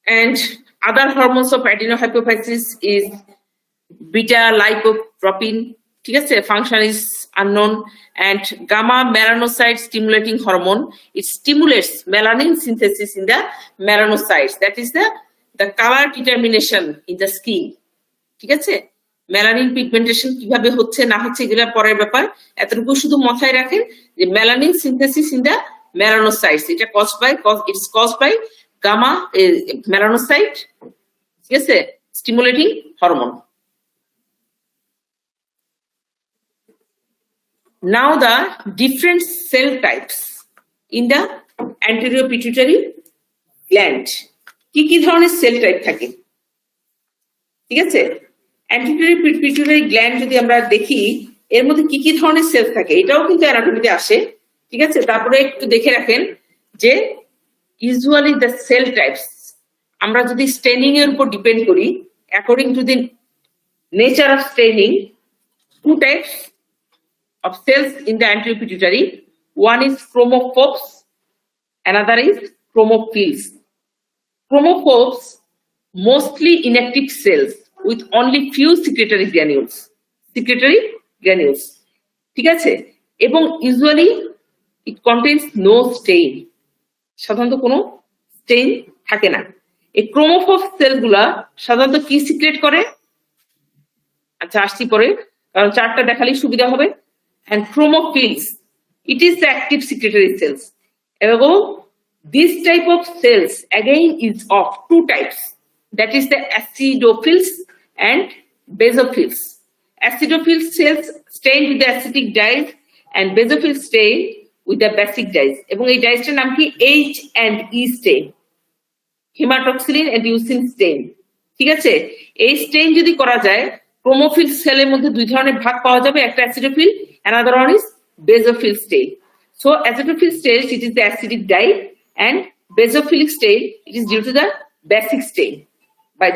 And other hormones of adenohypophysis is beta lipotropin. ঠিক আছে, function is unknown. And gamma melanocyte stimulating hormone, it stimulates melanin synthesis in the melanocytes, that is the color determination in the skin. ঠিক আছে, melanin pigmentation কিভাবে হচ্ছে না হচ্ছে এগুলা পরের ব্যাপার, এতটুকু শুধু মাথায় রাখেন যে melanin synthesis in the melanocytes, এটা it's caused by gamma melanocyte, ঠিক আছে, stimulating hormone. Now the different cell types in the anterior pituitary gland, কি ধরনের সেল টাইপ থাকে, ঠিক আছে, anterior pituitary gland যদি আমরা দেখি এর মধ্যে কি ধরনের সেল থাকে এটাও কিন্তু অ্যানাটমিতে আসে, ঠিক আছে। তারপরে একটু দেখে রাখেন যে ইউজুয়ালি দ্য সেল টাইপস আমরা যদি স্টেনিং এর উপর ডিপেন্ড করি, according to the nature of staining, two types of cells in the anterior pituitary. One is chromophores, another is chromophils. Chromophores, mostly inactive cells with only few secretory granules. ঠিক আছে, এবং usually it contains no stain. সাধারণত কোনো Steyn থাকে না। এই ক্রোমোফোর সেলগুলা সাধারণত কি সিক্রেট করে, আচ্ছা আসছি পরে, কারণ চারটা দেখালেই সুবিধা হবে। And chromophils, it is the active secretory cells. এবং this type of cells again is of two types, that is the acidophils and basophils. Acidophil cells stain with the acidic dyes and basophils stain with the basic dyes. এবং এই ডাইসটার নাম কি H&E stain, haematoxylin and ইউসিন stain, ঠিক আছে। এই Steyn যদি করা যায়, ক্রোমোফিল সেলের মধ্যে দুই ধরনের ভাগ পাওয়া যাবে, একটা অ্যাসিডোফিল, another one is basophil stain. So acidophil stain, it is the acidic dye, and basophilic stain, it is due to the basic stain,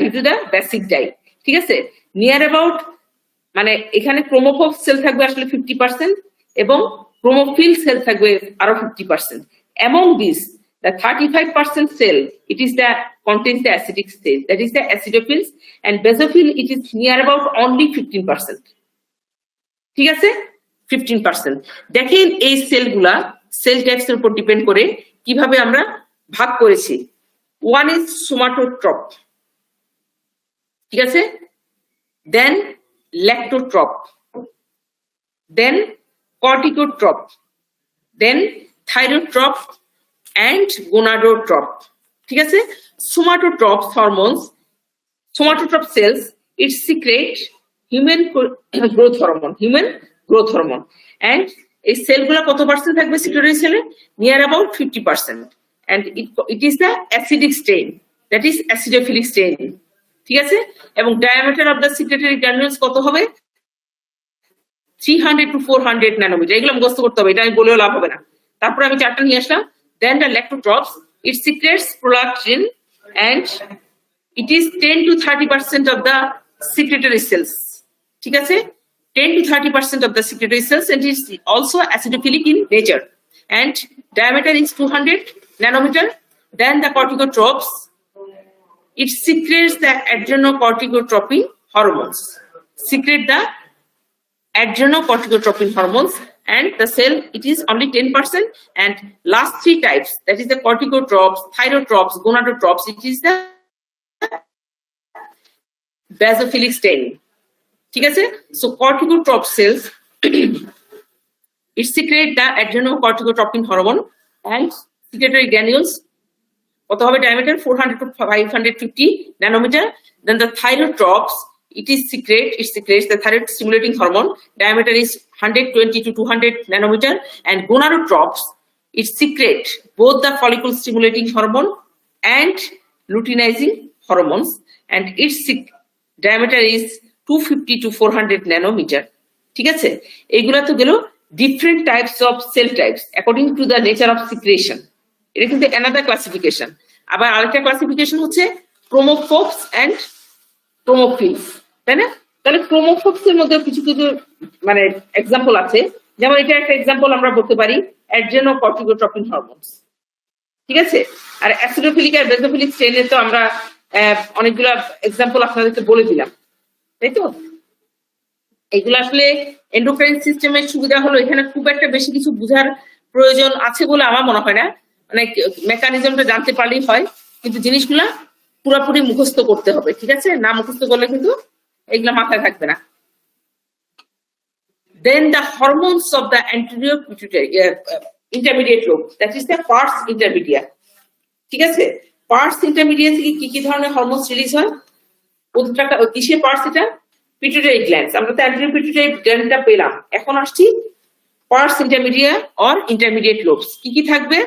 due to the basic dye, ঠিক আছে। নিয়ার অ্যাবাউট মানে এখানে ক্রোমোফোর সেল থাকবে আসলে 50% এবং ক্রোমোফিল sell থাকবে আরো 50%. Among these, the 35% cell, it is the contains the acidic stain, that is the acidophils, and basophil, it is near about only 15%, ঠিক আছে, 15%। দেখেন এই সেলগুলা সেল টাইপস এর উপর ডিপেন্ড করে কিভাবে আমরা ভাগ করেছি। ওয়ান ইজ সোমাটোট্রপ, ঠিক আছে, দেন ল্যাক্টোট্রপ, দেন কর্টিকোট্রপ, দেন থাইরোট্রপ and gonadotrop, ঠিক আছে। Somatotrope hormones, somatotrope cells, it secrete human growth hormone, and এই সেলগুলো কত পার্সেন্ট থাকবে সিক্রেটরি সেলে, near about 50%, and it is the acidic stain, that is acidophilic stain, ঠিক আছে। এবং diameter of the secretory granules কত হবে, 300 to 400 ন্যানোমিটার, এগুলো মুখস্থ করতে হবে, এটা আমি বলেও লাভ হবে না। তারপর আমি চারটা নিয়ে আসলাম। Then the lectotrophs, it secretes prolactin, and it is 10 to 30% of the secretory cells, ঠিক আছে, 10 to 30% of the secretory cells, and it is also acidophilic in nature, and diameter is 200 nanometer. Then the corticotrophs, it secretes the adrenocorticotropin hormones, and the cell, it is only 10%, and last three types, that is the corticotrophs, thyrotrophs, gonadotrophs, it is the basophilic stain, ঠিক আছে। So corticotroph cells, it secrete the adrenocorticotropin hormone and secretory granules, কত হবে diameter 400 to 550 nanometer. Then the thyrotrophs, it secretes the thyroid stimulating hormone, diameter is 120 to 200 nanometer, and gonadotrophs, it secrete both the follicle stimulating hormone and luteinizing hormones, and its diameter is 250 to 400 nanometer, ঠিক আছে। এইগুলা তো গেল different types of cell types according to the nature of secretion, এটা কিন্তু another classification। আবার আরেকটা classification হচ্ছে chromophores and ক্রোমোফিলস, তাই না? তাহলে ক্রোমোফোর্স এর মধ্যে কিছু কিছু মানে এক্সাম্পল আছে, যেমন এটা একটা এক্সাম্পল আমরা বলতে পারি অ্যাড্রেনোকর্টিকোট্রপিন হরমোনস, ঠিক আছে? আর অ্যাসিডোফিলিক আর বেসোফিলিক স্ট্রেনে তো আমরা অনেকগুলা এক্সাম্পল আপনাদেরকে বলে দিলাম, তাই তো? এগুলো আসলে এন্ডোক্রাইন সিস্টেমের সুবিধা হলো এখানে খুব একটা বেশি কিছু বোঝার প্রয়োজন আছে বলে আমার মনে হয় না, মানে মেকানিজমটা জানতে পারলেই হয়, কিন্তু জিনিসগুলা পুরোপুরি মুখস্থ করতে হবে, ঠিক আছে? না মুখস্থ করলে কিন্তু এগুলা মাথায় থাকবে না। Then the hormones of the anterior pituitary intermediate lobe, that is the pars intermedia, ঠিক আছে? পার্স ইন্টারমিডিয়েট থেকে কি কি ধরনের হরমোন রিলিজ হয়? প্রত্যেকটা কিসে পার্স? এটা পিটুইটারি গ্ল্যান্ডস। আমরা তো অ্যান্টেরিয়র পিটুইটারি গ্ল্যান্ডটা পেলাম, এখন আসছি purse intermedia or intermediate lobes. কি কি থাকবে?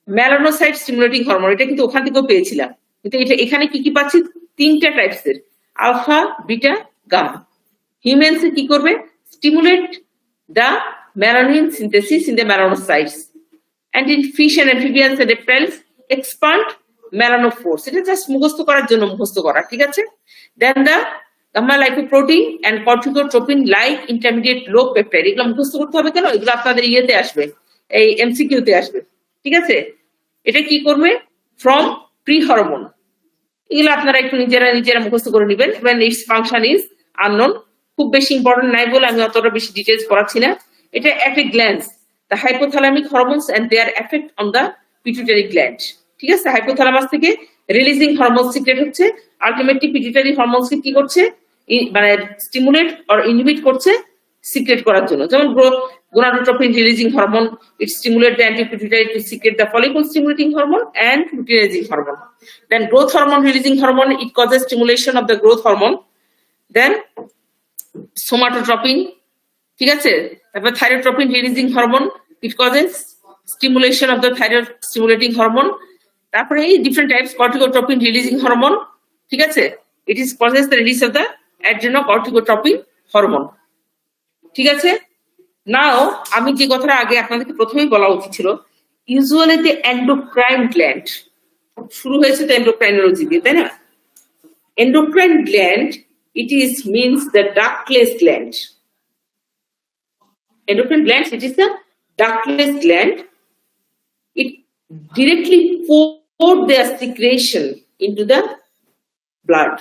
মেলানোসাইট স্টিমুলেটিং হরমোন, এটা কিন্তু ওখান থেকেও পেয়েছিলাম, কিন্তু এটা এখানে কি কি পাচ্ছি? তিনটা টাইপসের, আলফা, বিটা, গামা। হিউম্যানসে কি করবে? Stimulate the melanin synthesis in the melanocytes, and in fish and amphibians and reptiles expand melanophores. এটা জাস্ট মুখস্থ করার জন্য মুখস্থ করা, ঠিক আছে? Then the gamma lipoprotein and corticotropin like intermediate lobe peptide, এগুলো মুখস্থ করতে হবে কেন? এগুলো আপনাদের ইয়েতে আসবে, এই এমসিকিউ তে আসবে, ঠিক আছে? এটা কি করবে? From pre hormone. এগুলো আপনারা একটু নিজেরা মুখস্থ করে নেবেন। when its function is unknown, খুব বেশি ইম্পর্টেন্ট নাই বলে আমি অতটা বেশি ডিটেইলস পড়াচ্ছি না। এটা একটা glands, the hypothalamic hormones and their effect on the pituitary gland, ঠিক আছে? হাইপোথ্যালামাস থেকে রিলিজিং হরমোন সিক্রেট হচ্ছে, আলটিমেটলি পিটুইটারি হরমোনস কি করছে? মানে স্টিমুলেট অর ইনহিবিট করছে সিক্রেট করার জন্য। যেমন gonadotropin releasing hormone, it stimulate the antipituitary to secrete the follicle stimulating hormone and luteinizing hormone. Then growth hormone releasing hormone, it causes stimulation of the growth hormone. Then somatotropin, ঠিক আছে? তারপর thyrotropin releasing hormone, it causes stimulation of the thyroid stimulating hormone. তারপরে এই different types corticotropin releasing hormone, ঠিক আছে? It is causes the release of the adrenocorticotropin hormone, ঠিক আছে? নাও আমি যে কথাটা আগে আপনাদেরকে প্রথমেই বলা উচিত ছিল, ইউজুয়ালি দ্য এন্ডোক্রাইন গ্ল্যান্ড, শুরু হয়েছে তো এন্ডোক্রাইনোলজি দিয়ে, তাই না? Endocrine gland, it is means the ductless gland. Endocrine gland, it is the ductless gland. It directly pour their secretion into the blood.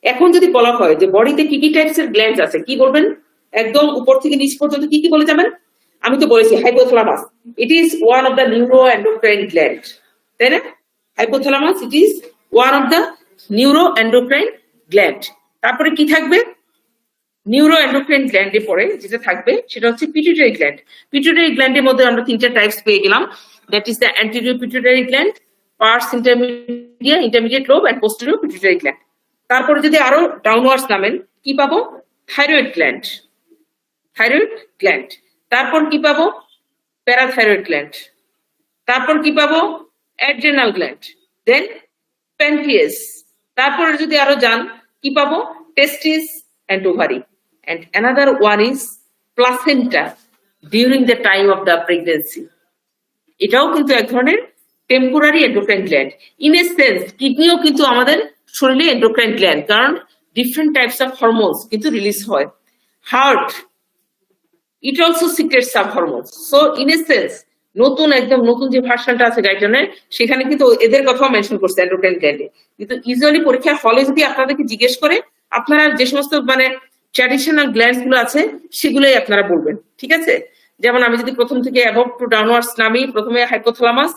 এখন যদি বলা হয় যে বডিতে কি কি টাইপসের গ্ল্যান্ডস আছে, কি বলবেন? একদম উপর থেকে নিচ পর্যন্ত কি কি বলে যাবেন? আমি তো বলেছি hypothalamus, it is one of the neuro endocrine gland, তাই না? Hypothalamus, it is one of the neuro endocrine gland. তারপরে কি থাকবে? নিউরো এন্ডোক্রাইন গ্ল্যান্ডে পরে যেটা থাকবে সেটা হচ্ছে পিটুইটারি গ্ল্যান্ড। পিটুইটারি গ্ল্যান্ডের মধ্যে আমরা তিনটা টাইপস পেয়ে গেলাম, that is the anterior pituitary gland, pars intermedia, intermediate lobe and posterior pituitary gland. তারপরে যদি আরো ডাউনওয়ার্ডস নামেন, কি পাবো? Thyroid gland, thyroid gland. তারপর কি পাবো? Parathyroid gland. তারপর কি পাবো? Adrenal gland, then pancreas. তারপরে যদি আরো যান, কি পাবো? টেস্টিস and ovary, and another one is placenta during the time of the pregnancy. এটাও কিন্তু এক ধরনের temporary endocrine gland. In a sense কিডনিও কিন্তু আমাদের শরীরে এন্ডোক্রাইন গ্ল্যান্ড, কারণ ডিফারেন্ট টাইপস অফ হরমোনস কিন্তু রিলিজ হয়। Heart, it also secretes sub hormones. So in a sense একদম নতুন যে ভার্সনটা আছে গাইডলাইনের, সেখানে কিন্তু এদের কথাও মেনশন করছে এন্ডোক্রাইন গ্ল্যান্ডে। কিন্তু ইউজুয়ালি পরীক্ষার হলে যদি আপনাদেরকে জিজ্ঞেস করে, আপনারা যে সমস্ত মানে ট্র্যাডিশনাল গ্ল্যান্ডস গুলো আছে সেগুলোই আপনারা বলবেন, ঠিক আছে? যেমন আমি যদি প্রথম থেকে অ্যাবভ টু ডাউনওয়ার্ডস নামি, প্রথমে hypothalamus,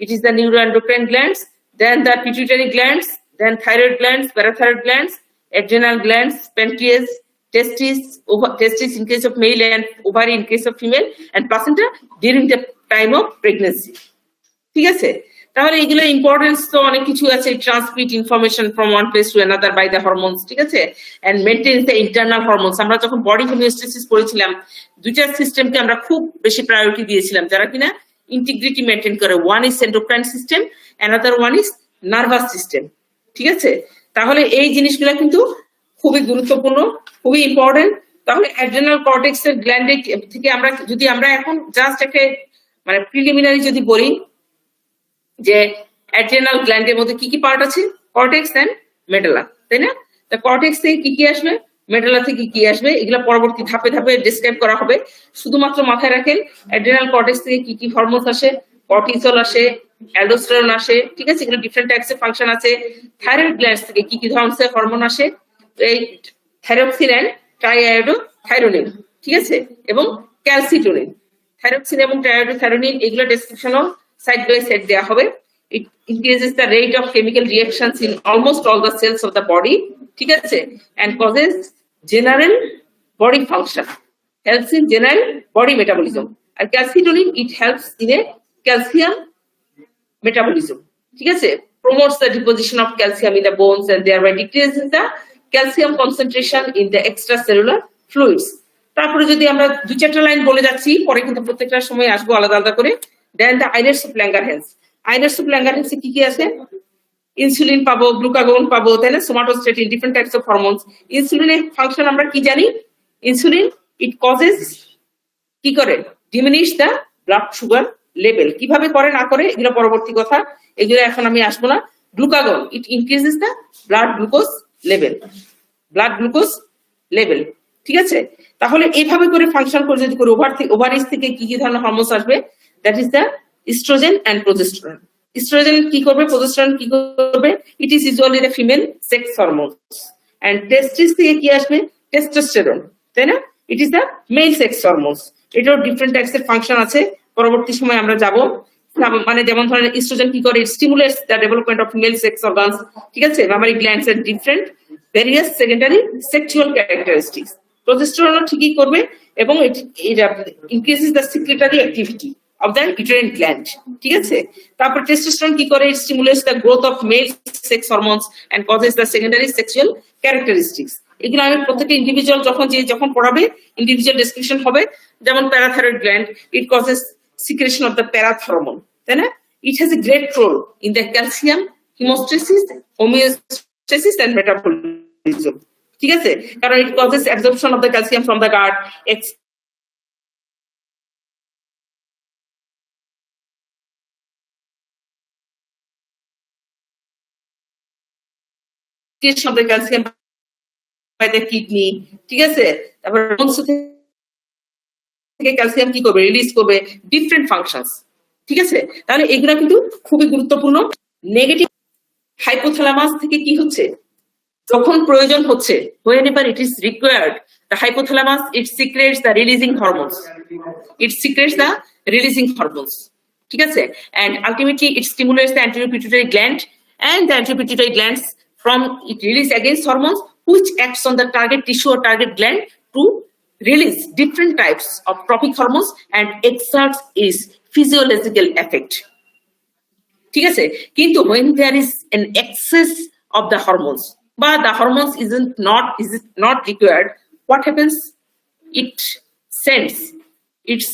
it is the neuroendocrine glands, then the pituitary glands, then thyroid glands, parathyroid glands, adrenal glands, pancreas, testis in case of male and ovary in case of female, and placenta during the time of pregnancy, ঠিক আছে? তাহলে এগুলো importance তো অনেক কিছু আছে, transmit information from one place to another by the hormones, ঠিক আছে? And maintains the internal hormones. আমরা যখন বডি হোমিওস্ট্যাসিস পড়েছিলাম, দুইটা সিস্টেমকে আমরা খুব বেশি প্রায়োরিটি দিয়েছিলাম, যারা কিনা ইন্টিগ্রিটি মেইনটেইন করে। One is endocrine system, another one is nervous system, ঠিক আছে? তাহলে এই জিনিসগুলো কিন্তু খুবই গুরুত্বপূর্ণ, খুবই ইম্পর্টেন্ট। তাহলে অ্যাড্রেনাল কর্টেক্স এর গ্ল্যান্ডে থেকে আমরা এখন জাস্ট একটা মানে প্রিলিমিনারি যদি বলি যে অ্যাড্রেনাল গ্ল্যান্ডের মধ্যে কি কি পার্ট আছে, কর্টেক্স এন্ড মেডালা। তাই না? তা কর্টেক্স থেকে কি কি আসবে, মেডালা থেকে কি আসবে, এগুলো পরবর্তী ধাপে ধাপে ডিসক্রাইব করা হবে। শুধুমাত্র মাথায় রাখেন অ্যাড্রিনাল কর্টেক্স থেকে কি কি হরমোন আসে, কর্টিসল আসে, অ্যালডোস্টেরন আসে, ঠিক আছে, এগুলো ডিফারেন্ট টাইপস এর ফাংশন আছে। থাইরয়েড গ্ল্যান্ডস থেকে কি কি ধরনের হরমোন আসে, এই থাইরক্সিন এন্ড ট্রাইআয়োডোথাইরোনিন, ঠিক আছে, এবং ক্যালসিটোনিন। থাইরক্সিন এবং ট্রাইআয়োডোথাইরোনিন এগুলো ডেসক্রিপশনও সাইড বাই সাইড দেওয়া হবে। It increases the rate of chemical reactions in almost all the cells of the body, ঠিক আছে, and causes general body function, helps in general body metabolism. And calcitonin, it helps in a calcium metabolism, ঠিক আছে, promotes the deposition of calcium in the bones and thereby decreases the calcium concentration in the extracellular fluids. তারপরে যদি আমরা দুই চারটা line বলে যাচ্ছি, পরে কিন্তু প্রত্যেকটা সময় আসবো আলাদা আলাদা করে। Then the islets of Langerhans, islets of ল্যাঙ্গারহ্যান্সে কি কি আছে, ইনসুলিন পাবো, গ্লুকাগন পাবো, তাই না, somatostatin, different types of hormones. ইনসুলিনের ফাংশন আমরা কি জানি, ইনসুলিন ইট কজেস কি করে, diminish the blood sugar level. কিভাবে করে না করে এগুলো পরবর্তী কথা, এগুলো এখন আমি আসবো না। Glucagon it increases the blood glucose level, blood glucose level, ঠিক আছে। তাহলে এইভাবে করে ফাংশন করে যদি করে ওভারিজ থেকে কি কি ধরনের হরমোনস আসবে, that is the estrogen and progesterone. Estrogen কি করবে, প্রোজেস্টেরন কি করবে, it is usually the female sex hormone. And testis থেকে কি আসবে, টেস্টোস্টেরন, তাই না, it is the male sex hormones. এটাও ডিফারেন্ট টাইপস এর ফাংশন আছে, পরবর্তী সময় আমরা যাব। মানে যেমন ধরেন ইস্ট্রোজেন কি করে, it stimulates the development of male sex organs, ঠিক আছে, মামারি গ্ল্যান্ডস এর different various secondary sexual characteristics. Progesterone ঠিকই করবে এবং এটা increases the secretory activity of the uterine gland, ঠিক আছে। তারপর টেস্টোস্টেরন কি করে, it stimulates the growth of male sex hormones and causes the secondary sexual characteristics. এগুলো আমি প্রত্যেকটা ইন্ডিভিজুয়াল যখন পড়াবে ইন্ডিভিজুয়াল ডেসক্রিপশন হবে। যেমন parathyroid gland, it causes secretion of the parathormone, তাই না, it has a great role in the calcium hemostasis, homeostasis and metabolism, ঠিক আছে, কারণ it causes absorption of the calcium from the gut, of the calcium by the kidney, ঠিক আছে। তারপর থেকে calcium কি করবে, রিলিজ করবে, ডিফারেন্ট ফাংশনস, ঠিক আছে। তাহলে এগুলো কিন্তু খুবই গুরুত্বপূর্ণ। নেগেটিভ হাইপোথ্যালামাস থেকে কি হচ্ছে, যখন প্রয়োজন হচ্ছে, whenever it is required, the hypothalamus it secretes the releasing hormones, ঠিক আছে, and ultimately it stimulates the anterior pituitary gland, and the anterior pituitary glands from it release against hormones which acts on the target tissue or target gland to release different types of trophic hormones and exerts its physiological effect, ঠিক আছে। কিন্তু when there is an excess of the hormones, but the hormones is not required, what happens, it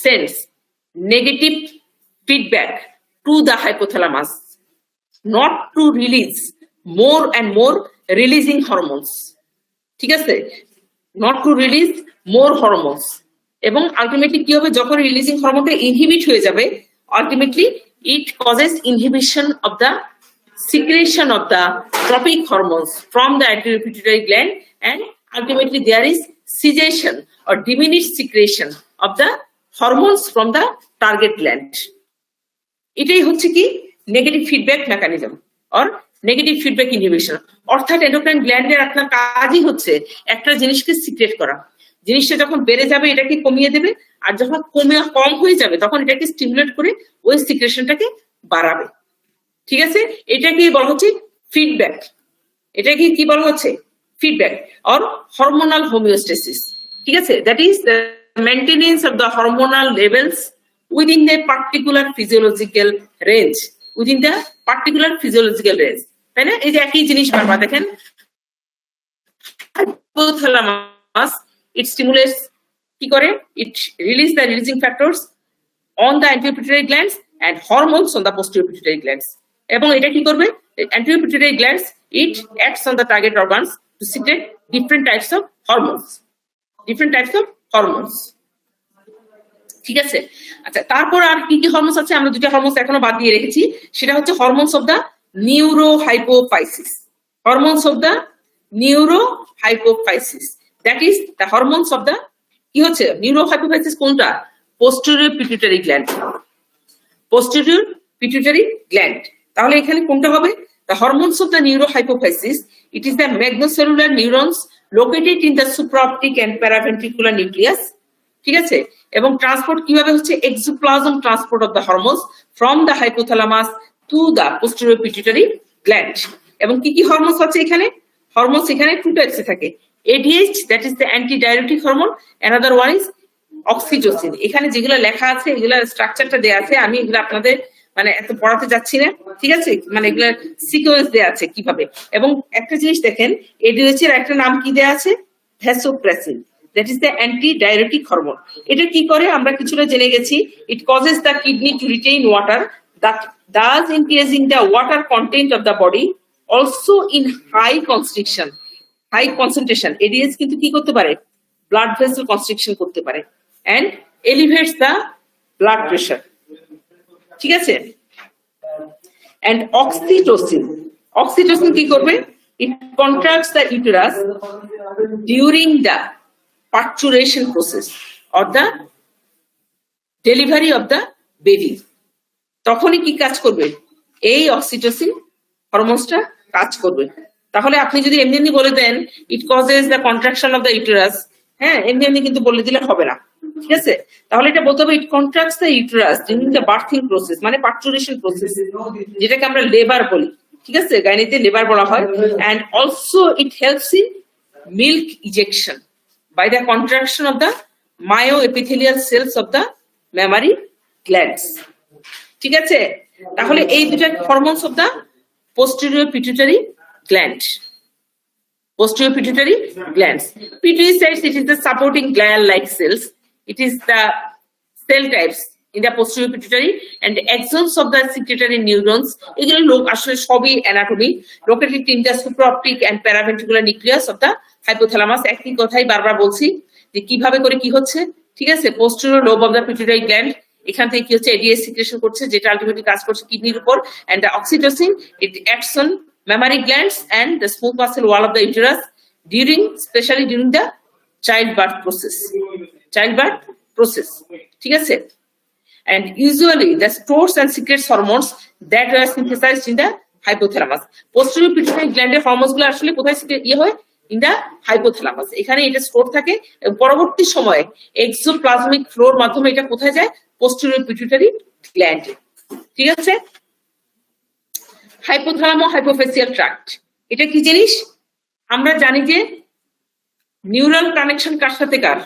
sends negative feedback to the hypothalamus not to release more and more releasing hormones, ঠিক আছে, not to release more hormones, এবং ultimately কি হবে, যখন releasing হরমোনটা inhibit হয়ে যাবে, ultimately it causes inhibition of the secretion of the trophic hormones from the anterior pituitary gland, and ultimately there is cessation or diminished secretion of the hormones from the target gland. এটাই হচ্ছে কি negative feedback mechanism or negative feedback inhibition. অর্থাৎ endocrine গ্ল্যান্ডের আপনার কাজই হচ্ছে একটা জিনিসকে secret করা, জিনিসটা যখন বেড়ে যাবে এটাকে কমিয়ে দেবে, আর যখন কম হয়ে যাবে তখন এটাকে স্টিমুলেট করে ওই সিক্রেশনটাকে বাড়াবে, ঠিক আছে। এটাকে বলা হচ্ছে ফিডব্যাক, এটাকে কি বলা হচ্ছে, ফিডব্যাক অর হরমোনাল হোমিওস্টেসিস, ঠিক আছে, that is the maintenance of the hormonal levels within the particular physiological range, তাই না। এই যে একই জিনিস বারবার দেখেন, hypothalamus it stimulates কি করে, it release the releasing factors on the anterior pituitary glands and hormones on the posterior pituitary glands, এবং এটা কি করবে, anterior pituitary glands it acts on the target organs to secrete different types of hormones, ঠিক আছে। আচ্ছা, তারপর আর কি কি হরমোনস আছে, আমরা দুটো হরমোনস এখনো বাদ দিয়ে রেখেছি, সেটা হচ্ছে hormones of the neurohypophysis, hormones of the neurohypophysis, that is the hormones of the কি হচ্ছে neurohypophysis কোনটা posterior pituitary gland, posterior pituitary gland, তাহলে এখানে কোনটা হবে the hormones of the neurohypophysis, it is the magnocellular neurons located in the supraoptic and paraventricular nucleus, ঠিক আছে, এবং ট্রান্সপোর্ট কিভাবে হচ্ছে axoplasm transport of the hormones from the hypothalamus to the posterior pituitary gland. এবং কি কি hormones আছে এখানে, হরমোনস এখানে টু টাইপসে থাকে, ADH that is the anti diabetic hormone, another one is oxytocin. এখানে যেগুলো লেখা আছে এগুলা স্ট্রাকচারটা দেয়া আছে, আমি এগুলো আপনাদের মানে এত পড়াতে যাচ্ছি না, ঠিক আছে, মানে এগুলা সিকোয়েন্স দেয়া আছে কিভাবে। এবং একটা জিনিস দেখেন ADH এর একটা নাম কি দেয়া আছে, vasopressin, that is the anti-diuretic hormone. এটা কি করে আমরা কিছুটা জেনে গেছি, it causes the kidney to retain water, that thus increasing the water content of the body, also in high concentration ADH কিন্তু কি করতে পারে, blood vessel constriction করতে পারে and elevates the blood pressure, ঠিক আছে। and oxytocin কি করবে, it contracts the uterus during the parturition process or the delivery of the baby, তখনই কি কাজ করবে, এই অক্সিটোসিন হরমোনসটা কাজ করবে। তাহলে আপনি যদি এমনি এমনি বলে দেন it causes the contraction of the uterus, হ্যাঁ এমনি এমনি কিন্তু বলে দিলে হবে না, ঠিক আছে, তাহলে এটা বলতে হবে it contracts the uterus during the birthing process, মানে পার্চুরেশন প্রসেস, যেটাকে আমরা লেবার বলি, ঠিক আছে, গাইনিতে লেবার বলা হয়, and also it helps in milk ejection by the contraction of the myoepithelial cells of the mammary glands, ঠিক আছে। তাহলে এই দুটা hormones of the posterior pituitary gland, posterior pituitary glands, pituitary it is the supporting glial like cells, it is the cell types in the posterior pituitary and the axons of the secretory neurons, এগুলো লোক আসলে সবই anatomy, located in the supraoptic and paraventricular nucleus of the hypothalamus। একই কথাই বারবার বলছি যে কিভাবে করে কি হচ্ছে, ঠিক আছে, posterior lobe of the pituitary gland এখান থেকে কি হচ্ছে ADH সিক্রেশন করছে, যেটা আলটিমেটলি কাজ করছে কিডনির উপর, and the oxytocin it acts on mammary glands and the smooth muscle wall of the uterus especially during the childbirth process, ঠিক আছে। and usually the stores and secretes hormones that are synthesized in the hypothalamus, posterior pituitary gland এর hormones গুলো আসলে কোথায় ইয়ে হয়, in the hypothalamus, এখানে এটা স্টোর থাকে এবং পরবর্তী সময়ে এক্সোপ্লাজমিক ফ্লোর মাধ্যমে এটা কোথায় যায়, posterior pituitary gland, ঠিক আছে। হাইপোথ্যালামো হাইপোফেসিয়াল ট্র্যাক্ট এটা কি জিনিস, আমরা জানি যে নিউরাল কানেকশন কার সাথে কার,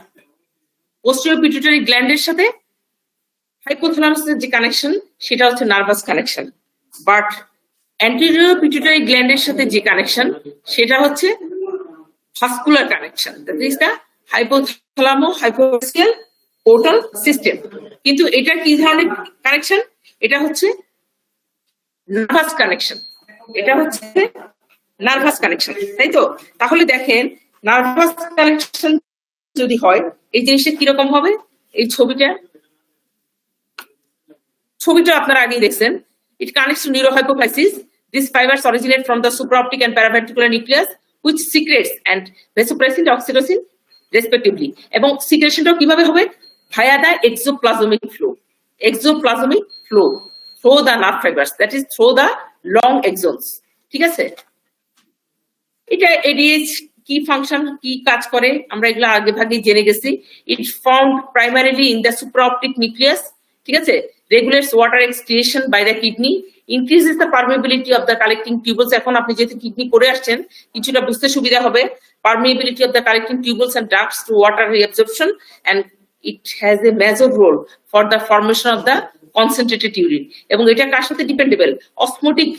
পোস্টেরিয়র পিটুইটারি গ্ল্যান্ডের সাথে হাইপোথ্যালামাসের যে কানেকশন সেটা হচ্ছে nervous connection, but anterior pituitary গ্ল্যান্ডের সাথে যে কানেকশন সেটা হচ্ছে vascular connection, that is the hypothalamo hypophyseal portal system. কিন্তু এটা কি ধরনের কানেকশন, এটা হচ্ছে নার্ভাস কানেকশন, এটা হচ্ছে নার্ভাস কানেকশন, তাই তো। তাহলে দেখেন নার্ভাস কানেকশন যদি হয় এই জিনিসটা কিরকম হবে, এই ছবিটা আপনারা আগেই দেখছেন, it connects to neurohypophysis, these fibers originate from the supraoptic and paraventricular nucleus which secretes and vasopressin and oxytocin respectively, এবং সিক্রেশনটাও কিভাবে হবে, via the exoplasmic flow through the nerve fibers, that is through the long axons, ঠিক আছে। এটা ADH কি function কি কাজ করে আমরা এগুলো আগে ভাগে জেনে গেছি, it found primarily in the supraoptic nucleus, ঠিক আছে, regulates water excretion by the kidney, increases the permeability of the collecting tubules, এখন আপনি যেহেতু কিডনি করে আসছেন কিছুটা বুঝতে সুবিধা হবে, permeability of the collecting tubules and ducts to water reabsorption, and it has a major role for the formation of the concentrated urine, এবং এটা কার সাথে ডিপেন্ডেবল, অসমোটিক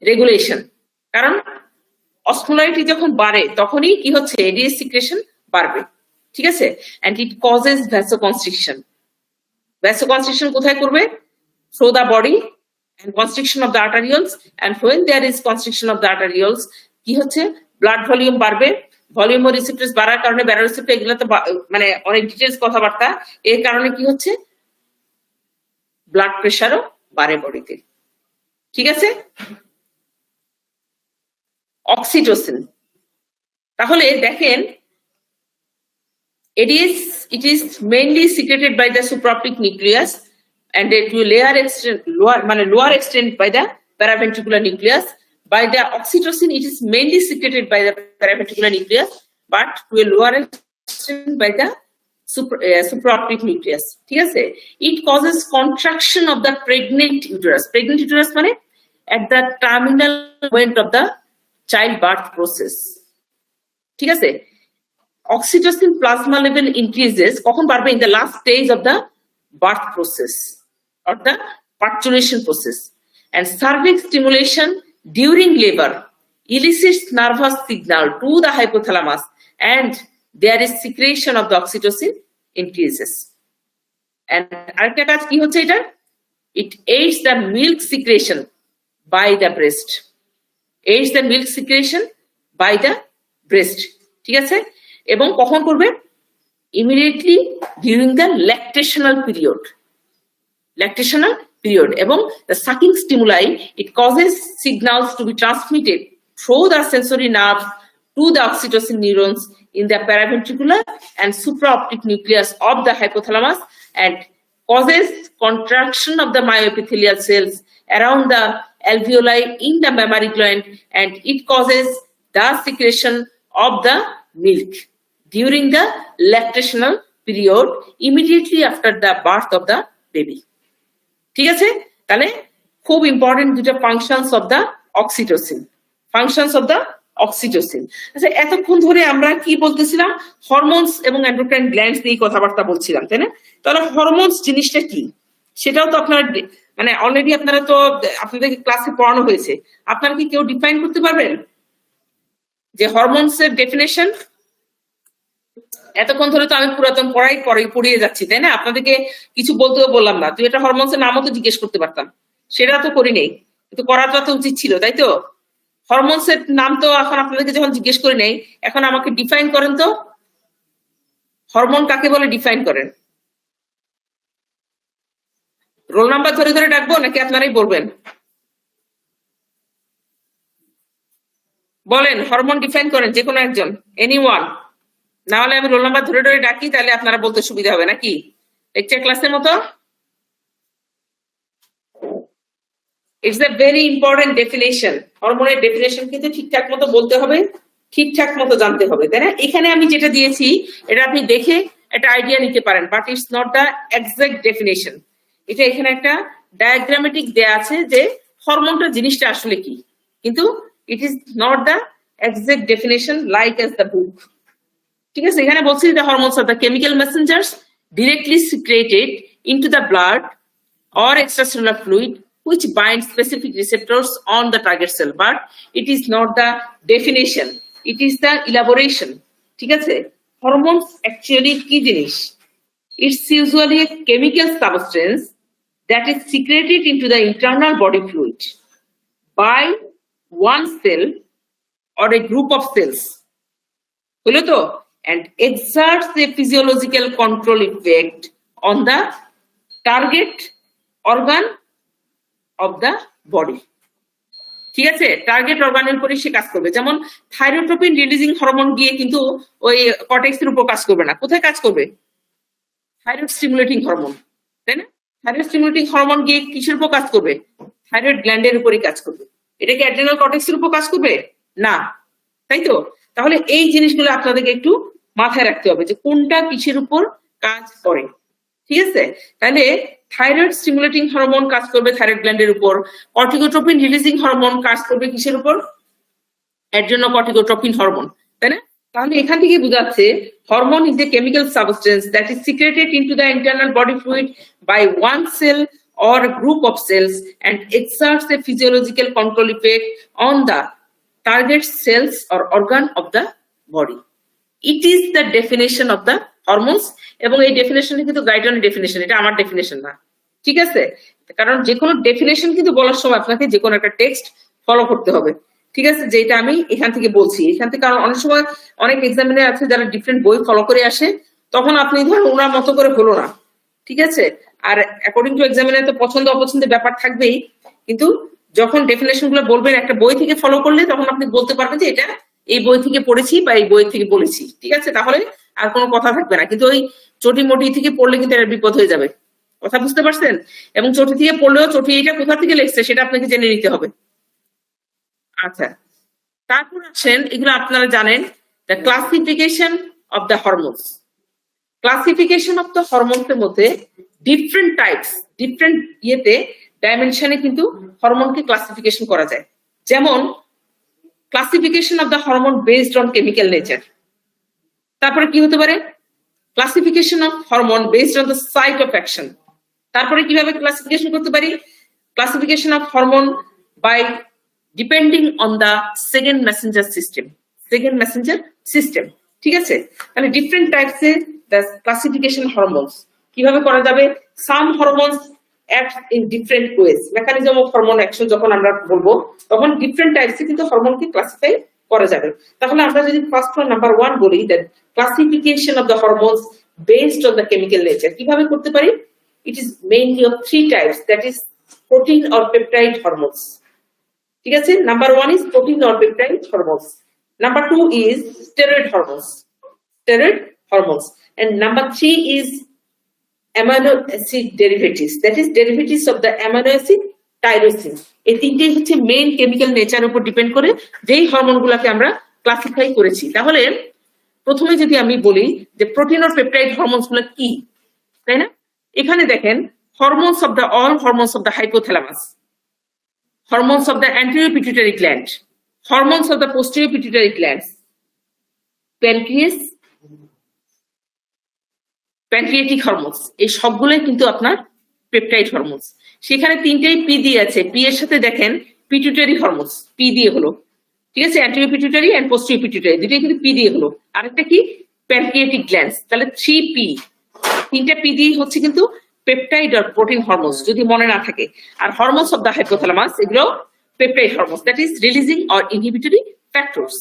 রেগুলেশন, কারণ অসমোলারিটি যখন বাড়ে তখনই কি হচ্ছে ADH সিক্রেশন বাড়বে, ঠিক আছে। and it causes vasoconstriction কোথায় করবে, through the body and constriction of the arterioles, and when there is constriction of the arterioles কি হচ্ছে ব্লাড ভলিউম বাড়বে, ভলিউম ও রিসেপ্টরস বাড়ার কারণে ব্যারোরিসেপ্টর এগুলো তো মানে অনেক ডিটেইলস কথাবার্তা, এর কারণে কি হচ্ছে ব্লাড প্রেশারও বাড়ে বডিতে, ঠিক আছে। অক্সিটোসিন। তাহলে দেখেন it is mainly secreted by the supraoptic nucleus and to lower extent by the paraventricular nucleus. By the oxytocin, it is mainly secreted by the paraventricular nucleus, but to a lower extent by the supraoptic nucleus. ঠিক আছে? It causes contraction of the pregnant uterus. Pregnant uterus মানে at the terminal point of the childbirth process. ঠিক আছে? Oxytocin plasma level increases কখন বাড়বে? In the last stage of the birth process or the parturition process. And cervix stimulation during labor elicits nervous signal to the hypothalamus, and there is secretion of the oxytocin increases. And আরেকটা কাজ কি হচ্ছে এটা? It aids the milk secretion by the breast. Aids the milk secretion by the breast. ঠিক আছে? এবং কখন করবে? Immediately during the lactational period. Lactational period. এবং the sucking stimuli, it causes signals to be transmitted through the sensory nerves to the oxytocin neurons in the paraventricular and supraoptic nucleus of the hypothalamus, and causes contraction of the myoepithelial cells around the alveoli in the mammary gland, and it causes the secretion of the milk during the lactational period immediately after the birth of the baby. ঠিক আছে? তাহলে খুব important দুটো functions of the oxytocin. Functions of the oxytocin. আচ্ছা, এতক্ষণ ধরে আমরা কি বলতেছিলাম? হরমোনস এবং এন্ডোক্রাইন গ্ল্যান্ডস নিয়ে কথাবার্তা বলছিলাম, তাই না? তাহলে হরমোনস জিনিসটা কি সেটাও তো আপনারা মানে অলরেডি আপনারা তো আপনাদের ক্লাসে পড়ানো হয়েছে। আপনারা কি কেউ ডিফাইন করতে পারবেন যে হরমোনস এর ডেফিনেশন? এতক্ষণ ধরে তো আমি পুরাতন পড়িয়ে যাচ্ছি, তাই না? আপনাদেরকে কিছু বলতেও বললাম না। তুই এটা হরমোনস এর নামও তো জিজ্ঞেস করতে পারতাম, সেটা তো করি নেই, কিন্তু করাটা তো উচিত ছিল, তাই তো? হরমোনস এর নাম তো এখন আপনাদেরকে যখন জিজ্ঞেস করি নেই, এখন আমাকে ডিফাইন করেন তো, হরমোন কাকে বলে ডিফাইন করেন। রোল নাম্বার ধরে ধরে ডাকবো নাকি আপনারাই বলবেন? বলেন, হরমোন ডিফাইন করেন যে কোনো একজন, এনিওয়ান। না হলে আমি রোল নাম্বার ধরে ধরে ডাকি, তাহলে আপনারা বলতে সুবিধা হবে নাকি লেকচার ক্লাসের মতো? It's a very important definition. হরমোনের ডেফিনেশন কিন্তু ঠিকঠাক মতো বলতে হবে, ঠিকঠাক মতো জানতে হবে, তাই না? এখানে আমি যেটা দিয়েছি এটা আপনি দেখে একটা আইডিয়া নিতে পারেন, but it's not the exact definition. এটা এখানে একটা ডায়াগ্রামেটিক দেয়া আছে যে হরমোনটা জিনিসটা আসলে কি, কিন্তু it is not the exact definition like as the book. ঠিক আছে? এখানে বলছি যে hormones are the chemical messengers directly secreted into the blood or extracellular fluid which bind specific receptors on the target cell, but it is not the definition, it is the elaboration. ঠিক আছে? Hormones actually কি জিনিস? It's usually a chemical substance that is secreted into the internal body fluid by one cell or a group of cells, হলো তো? And exerts a physiological control effect on the target organ of the body. ঠিক আছে? Target অর্গানের উপরে সে কাজ করবে। যেমন thyrotropin releasing hormone গিয়ে কিন্তু ওই কর্টেক্সের উপর কাজ করবে না। কোথায় কাজ করবে? থাইরয়েড স্টিমুলেটিং হরমোন, তাই না? থাইরয়েড স্টিমুলেটিং হরমোন গিয়ে কিসের উপর কাজ করবে? থাইরয়েড গ্ল্যান্ডের উপরই কাজ করবে। এটা কি অ্যাড্রিনাল কর্টেক্সের উপর কাজ করবে? না, তাই তো? তাহলে এই জিনিসগুলো আপনাদেরকে একটু মাথায় রাখতে হবে যে কোনটা কিসের উপর কাজ করে। ঠিক আছে? তাহলে থাইরয়েড স্টিমুলেটিং হরমোন কাজ করবে থাইরয়েড গ্ল্যান্ডের উপর, কর্টিকোট্রপিন রিলিজিং হরমোন কাজ করবে কিসের উপর? অ্যাড্রেনোকর্টিকোট্রপিন হরমোন, তাই না? তাহলে এখান থেকে বোঝাচ্ছে hormone is a chemical substance that is secreted into the internal body fluid by one cell or a group of cells and exerts a physiological control effect on the target cells or organ of the body. It is the definition of the hormones, এবং এই definition কিন্তু guideline definition, এটা আমার definition না। ঠিক আছে? কারণ যে কোনো ডেফিনেশন কিন্তু বলার সময় আপনাকে যে কোনো একটা টেক্সট ফলো করতে হবে। ঠিক আছে? যেটা আমি এখান থেকে বলছি, এখান থেকে, কারণ অনেক সময় অনেক এক্সামিনার আছে যারা ডিফারেন্ট বই ফলো করে আসে, তখন আপনি ধরেন ওনার মতো করে হলো না। ঠিক আছে? আর অ্যাকর্ডিং টু এক্সামিনার তো পছন্দ অপছন্দের ব্যাপার থাকবেই, কিন্তু যখন ডেফিনেশন গুলো বলবেন একটা বই থেকে ফলো করলে তখন আপনি বলতে পারবেন যে এটা এই বই থেকে পড়েছি বা এই বই থেকে বলেছি, ঠিক আছে? তাহলে আর কোনো কথা থাকবে না। কিন্তু ওই চটি মটি থেকে পড়লে কিন্তু এর বিপদ হয়ে যাবে। কথা বুঝতে পারছেন? এবং চটি থেকে পড়লেও চটি এটা কোথা থেকে লিখছে সেটা আপনাকে জেনে নিতে হবে। আচ্ছা, তারপর আসেন, এগুলো আপনারা জানেন, the classification of the hormones. Classification of the hormones এর মধ্যে ডিফারেন্ট টাইপস, ডিফারেন্ট ইয়েতে ডাইমেনশনে কিন্তু হরমোনকে ক্লাসিফিকেশন করা যায়। যেমন classification of the hormone based on chemical nature. তারপরে কি হতে পারে? Classification of hormone based on the site of action. তারপরে কিভাবে ক্লাসিফিকেশন করতে পারি? Classification of hormone by depending on the second messenger system. Second messenger system, ঠিক আছে? তাহলে different types a the classification hormones কিভাবে করা যাবে? Some hormones act in different ways. Mechanism of hormone action যখন আমরা বলবো তখন ডিফারেন্ট টাইপসে কিন্তু হরমোনকে ক্লাসিফাই করা যাবে। তাহলে আমরা যদি ফার্স্ট ওয়ান নাম্বার 1 বলি, that classification of the hormones based on the chemical nature. কিভাবে করতে পারি? It is mainly of 3 types, that is protein or peptide hormones. ঠিক আছে? Number 1 is protein or peptide hormones. Number 2 is steroid hormones. Steroid hormones. And number 3 is amino acid derivatives. That is derivatives of the amino acid tyrosine. এই তিনটেই হচ্ছে main chemical nature উপর depend করে যেই হরমোনগুলোকে আমরা classify করেছি। তাহলে প্রথমে যদি আমি বলি যে প্রোটিন অর পেপটাইড হরমোনস গুলো কি, তাই না? এখানে দেখেন, hormones of the all hormones of the hypothalamus, hormones of the anterior pituitary gland, hormones of the posterior pituitary glands, pancreas, pancreatic hormones, এই সবগুলোই কিন্তু আপনার পেপটাইড হরমোনস। সেখানে তিনটেই পি দিয়ে আছে। পি এর সাথে দেখেন পিটুইটারি হরমোনস, পি দিয়ে হলো, ঠিক আছে? Anterior pituitary and posterior pituitary দুটোই কিন্তু পি দিয়ে হলো। আরেকটা কি? Pancreatic glands. তাহলে 3P, তিনটা পি দিয়ে হচ্ছে কিন্তু পেপটাইড আর প্রোটিন হরমোনস, যদি মনে না থাকে। আর হরমোনস অফ দ্য হাইপোথ্যালামাস এগুলো peptide hormones, that is releasing or inhibitory factors,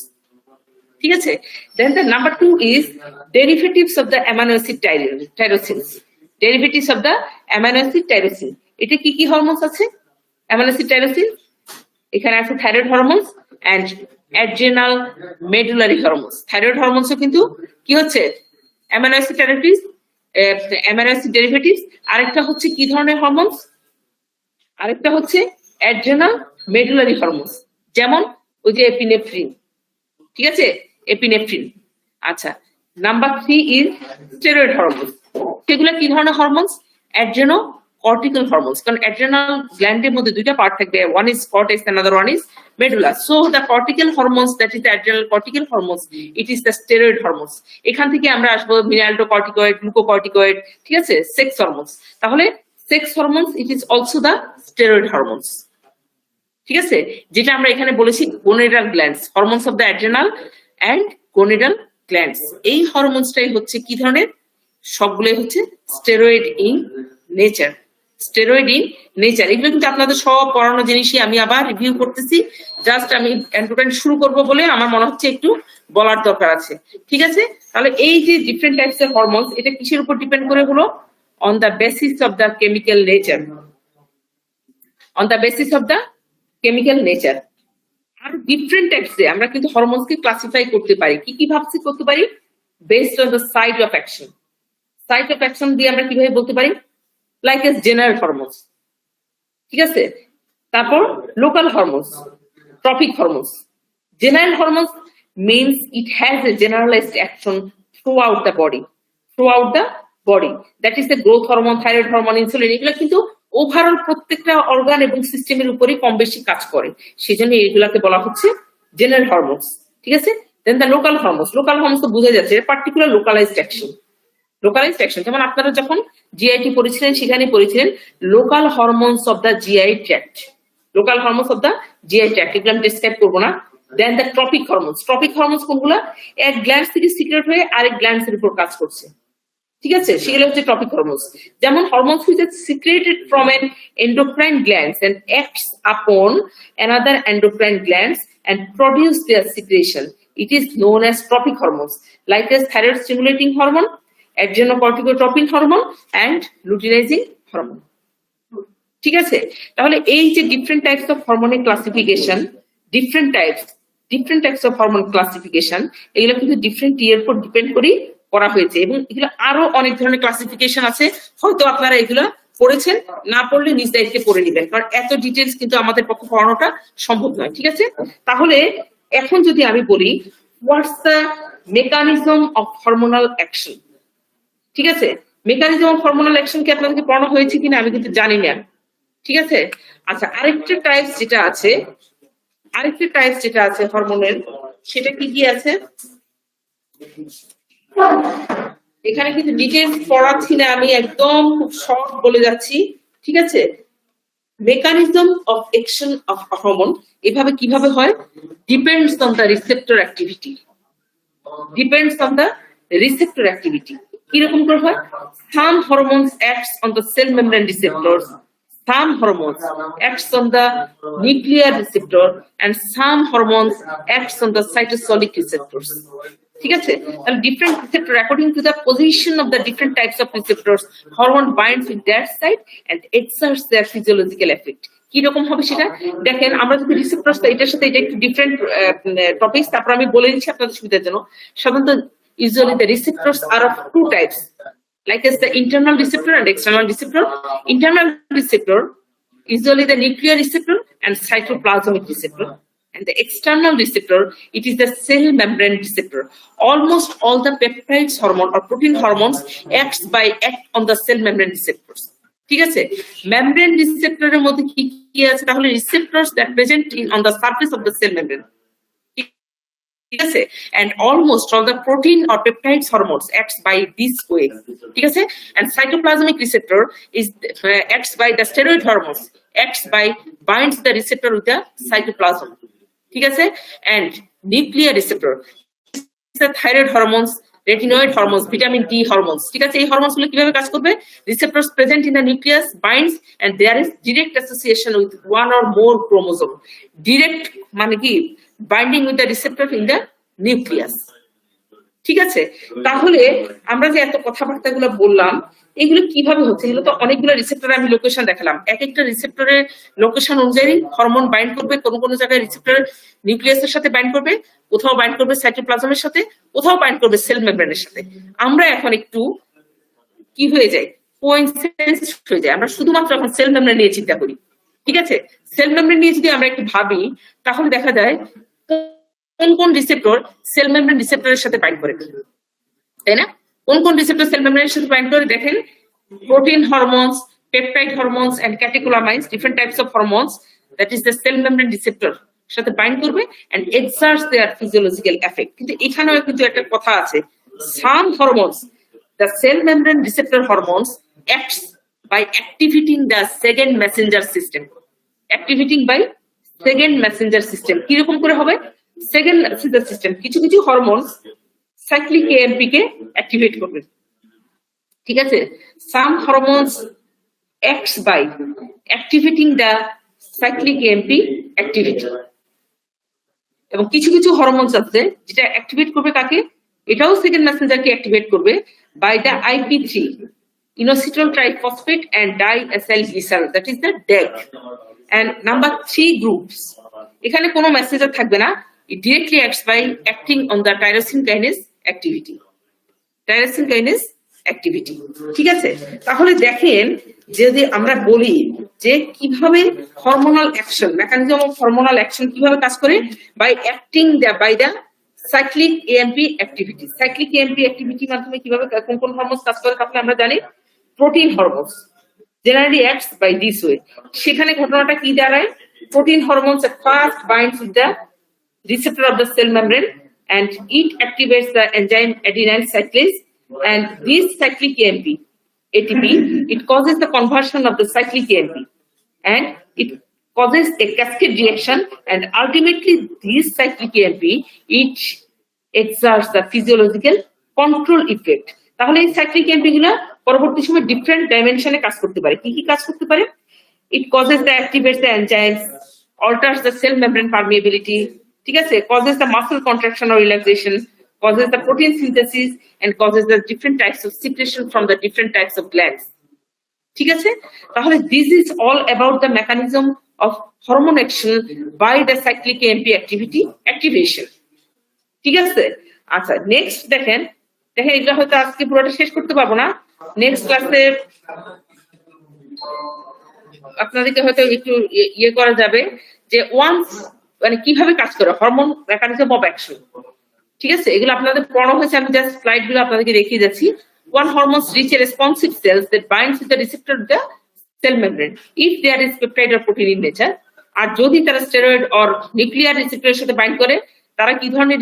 ঠিক আছে? Then the number 2 is derivatives of the amino acid tyrosine. Derivatives of the amino acid tyrosine, এটা কি কি হরমোনস আছে? অ্যামাইনো অ্যাসিড টাইরোসিন, এখানে আছে thyroid hormones and adrenal medullary hormones. Thyroid হরমোনসও কিন্তু কি হচ্ছে? Amino acid tyrosine, amino acid derivatives. আরেকটা হচ্ছে কি ধরনের হরমোনস? আরেকটা হচ্ছে অ্যাড্রেনাল মেডুলারি হরমোনস, যেমন ওই যে এপিনেফ্রিন, ঠিক আছে? এপিনেফ্রিন। আচ্ছা, নাম্বার 3 ইজ স্টেরয়েড হরমোনস। সেগুলো কি ধরনের হরমোনস? অ্যাড্রেনো কর্টিক্যাল হরমোনস, কারণ অ্যাড্রেনাল গ্ল্যান্ডের মধ্যে দুইটা পার্ট থাকবে, one is cortex another one is medulla. So the cortical hormones, that is the adrenal cortical hormones, it is the steroid hormones. এখান থেকে আমরা আসবো মিনারেল্ডোকর্টিকয়েড, গ্লুকোকর্টিকয়েড, ঠিক আছে? Sex hormones. তাহলে sex hormones it is also the steroid hormones, ঠিক আছে? যেটা আমরা এখানে বলেছি gonadal glands, hormones of the adrenal and গোনেডাল glands. এই হরমোনসটাই হচ্ছে কি ধরনের? সবগুলোই হচ্ছে steroid in nature. Steroid in nature, এগুলো কিন্তু আপনাদের সব পড়ানো জিনিসই আমি আবার রিভিউ করতেছি। জাস্ট আমি এন্ডোক্রাইন শুরু করব বলে আমার মনে হচ্ছে একটু বলার দরকার আছে, ঠিক আছে? তাহলে এই যে ডিফারেন্ট টাইপস এর হরমোনস, এটা কিসের উপর ডিপেন্ড করে হলো? On the basis of the chemical nature, on the basis of the chemical nature. আর ডিফারেন্ট টাইপসে আমরা কিন্তু হরমোনসকে ক্লাসিফাই করতে পারি। কি কি ভাবছি করতে পারি? Based on the site of action. Site of action দিয়ে আমরা কিভাবে বলতে পারি? লাইক এস জেনারেল হরমোনস, ঠিক আছে? তারপর local hormones, tropic hormones. General hormones means it has a generalized action throughout the body, that is the growth hormone, thyroid hormone, insulin, এগুলো কিন্তু ওভারঅল প্রত্যেকটা অর্গান এবং সিস্টেমের উপরই কম বেশি কাজ করে, সেজন্য এগুলাকে বলা হচ্ছে জেনারেল হরমোনস, ঠিক আছে? Then the local hormones. Local hormones তো বুঝে যাচ্ছে, particular localized action. Localized action যেমন আপনারা যখন জিআইটি পড়েছিলেন সেখানে পড়েছিলেন local hormones of the GI tract, local hormones of the GI tract, এগুলো আমি ডিসক্রাইব করবো না। Then the tropic hormones. Tropic hormones কোনগুলো? এক গ্ল্যান্ডস থেকে সিক্রেট হয়ে আরেক গ্ল্যান্ডস এর উপর কাজ করছে, ঠিক আছে? সেগুলো হচ্ছে ট্রপিক হরমোনস। যেমন hormones which are secreted from an endocrine glands and acts upon another endocrine glands and produce their secretion, it is known as tropic hormones, like as thyroid stimulating hormone, adrenocorticotropin hormone and luteinizing hormone. ঠিক আছে, তাহলে এই যে different types of হরমোনের classification, different types of hormone classification, এগুলো কিন্তু different ইয়ার উপর depend করে করা হয়েছে, এবং এগুলো আরো অনেক ধরনের ক্লাসিফিকেশন আছে, হয়তো আপনারা এগুলো পড়েছেন, না পড়লে নিজ দায়িত্বে পড়ে নেবেন, কারণ এত ডিটেলস কিন্তু আমাদের পক্ষে পড়ানোটা সম্ভব নয়। ঠিক আছে, তাহলে এখন যদি আমি বলি what's the mechanism of hormonal action, ঠিক আছে, মেকানিজম অফ হরমোনাল অ্যাকশন কি আপনাদেরকে পড়ানো হয়েছে কিনা আমি কিন্তু জানি না। ঠিক আছে, আচ্ছা, আরেকটা টাইপস যেটা আছে হরমোনের, সেটা কি কি আছে এখানে কিন্তু ডিটেলস পড়াচ্ছি না, আমি একদম খুব শর্ট বলে যাচ্ছি। ঠিক আছে, mechanism of action of hormone এভাবে কিভাবে হয়, depends on the receptor activity, কিরকম করে হয়, some hormones acts on the cell membrane receptors, some hormones acts on the nuclear receptor and some hormones acts on the cytosolic receptors. ঠিক আছে, তাহলে different receptor according to the position of the different types of receptors hormone binds with that side and exerts their physiological effect. কি রকম হবে সেটা দেখেন, আমরা যদি রিসেপ্টরস, এটার সাথে এটা একটু ডিফারেন্ট টপিকস, তারপর আমি বলে দিচ্ছি আপনাদের সুবিধার জন্য। সাধারণত usually the receptors are of two types, like as the internal receptor and external receptor. Internal receptor, usually the nuclear receptor and cytoplasmic receptor. And the external receptor, it is the cell membrane receptor. Almost all the peptides hormone or protein hormones act on the cell membrane receptors. ঠিক আছে, membrane receptor এর মধ্যে কি কি আছে, তাহলে receptors that present on the surface of the cell membrane. ঠিক আছে, and almost all the protein or peptides hormones acts by this way. ঠিক আছে, and cytoplasmic receptor is acts by the steroid hormones, binds the receptor with the cytoplasm. ঠিক আছে, and nuclear receptor is the thyroid hormones, retinoid hormones, vitamin D hormones. ঠিক আছে, এই hormones গুলো কিভাবে কাজ করবে, receptors present in the nucleus binds and there is direct association with one or more chromosome. Direct মানে কি, binding with the receptor in the nucleus. ঠিক আছে, তাহলে আমরা যে এত কথাবার্তা গুলো বললাম, এগুলো কিভাবে হচ্ছে, এগুলো তো অনেকগুলো রিসেপ্টরে আমি লোকেশন দেখালাম, এক একটা রিসেপ্টরের লোকেশন অনুযায়ী হরমোন বাইন্ড করবে, কোন জায়গায় রিসেপ্টর নিউক্লিয়াসের সাথে বাইন্ড করবে, কোথাও বাইন্ড করবে সাইটোপ্লাজমের সাথে, কোথাও বাইন্ড করবে সেল মেমব্রেনের সাথে। আমরা এখন একটু কি হয়ে যায়, কোইন্সিডেন্স হয়ে যায়, আমরা শুধুমাত্র এখন সেল মেমব্রেন নিয়ে চিন্তা করি। ঠিক আছে, সেল মেমব্রেন নিয়ে যদি আমরা একটু ভাবি, তাহলে দেখা যায় কোন রিসেপ্টর সেল মেমব্রেন রিসেপ্টরের সাথে বাইন্ড করে, তাই না? কোন রিসেপ্টর সেল মেমব্রেনের সাথে বাইন্ড করে, দেখেন, protein hormones, peptide hormones and catecholamines, different types of hormones, that is the cell membrane receptor সাথে বাইন্ড করবে and exerts their physiological effect. কিন্তু এখানেও কিন্তু একটা কথা আছে, some hormones, the cell membrane receptor hormones acts by activating the second messenger system. কিরকম করে হবে, সেকেন্ড মেসেঞ্জার সিস্টেম, কিছু হরমোন সাইক্লিক এএমপি কে অ্যাক্টিভেট করবে। ঠিক আছে, some hormones acts by activating the cyclic AMP activity, এবং কিছু হরমোনস আছে যেটা অ্যাক্টিভেট করবে কাকে, এটাও সেকেন্ড মেসেঞ্জারকে অ্যাক্টিভেট করবে by the IP3, inositol triphosphate and diacylglycerol, that is the DAG. And number 3 groups, এখানে কোনো মেসেঞ্জার থাকবে না, it directly acts by acting on the tyrosine kinase activity. ঠিক আছে, তাহলে দেখেন যদি আমরা বলি যে কিভাবে hormonal action, mechanism of hormonal action কিভাবে কাজ করে, by acting by the cyclic AMP activity. Cyclic AMP অ্যাক্টিভিটির মাধ্যমে কিভাবে কোন হরমোন কাজ করে, তাহলে আমরা জানি protein hormones generally acts by this way. সেখানে ঘটনাটা কি দাঁড়ায়, protein hormones at first binds with the receptor of the cell membrane and it activates the enzyme adenyl cyclase, and this cyclic ATP, it causes the conversion of the cyclic AMP and it causes a cascade reaction, and ultimately this cyclic AMP, it exerts the physiological control effect. তাহলে এই cyclic AMP গুলা পরবর্তী সময় different ডাইমেনশনে কাজ করতে পারে। কি কাজ করতে পারে, it causes the activates the enzymes, alters the cell membrane permeability, ঠিক আছে, causes the muscle contraction or relaxation, causes the protein synthesis and causes the different types of secretion from the different types of glands. ঠিক আছে, তাহলে this is all about the mechanism of hormone action by the cyclic AMP activation. ঠিক আছে, আচ্ছা next দেখেন এটা হয়তো আজকে পুরোটা শেষ করতে পারবো না, নেক্সট ক্লাসে আপনাদেরকে হয়তো একটু ইয়ে করা যাবে যে ওয়ান্স মানে কিভাবে কাজ করে হরমোন মেকানিজম অফ অ্যাকশন। ঠিক আছে, এগুলো আপনাদের পড়ানো হয়েছে, আমি জাস্ট স্লাইড গুলো আপনাদেরকে দেখিয়ে যাচ্ছি। One hormones reach a responsive cells that binds with the receptor of the cell membrane if there is peptide or protein in nature. আর যদি তারা স্টেরয়েড অর নিউক্লিয়ার রিসেপ্টরের সাথে বাইন্ড করে তারা কি ধরনের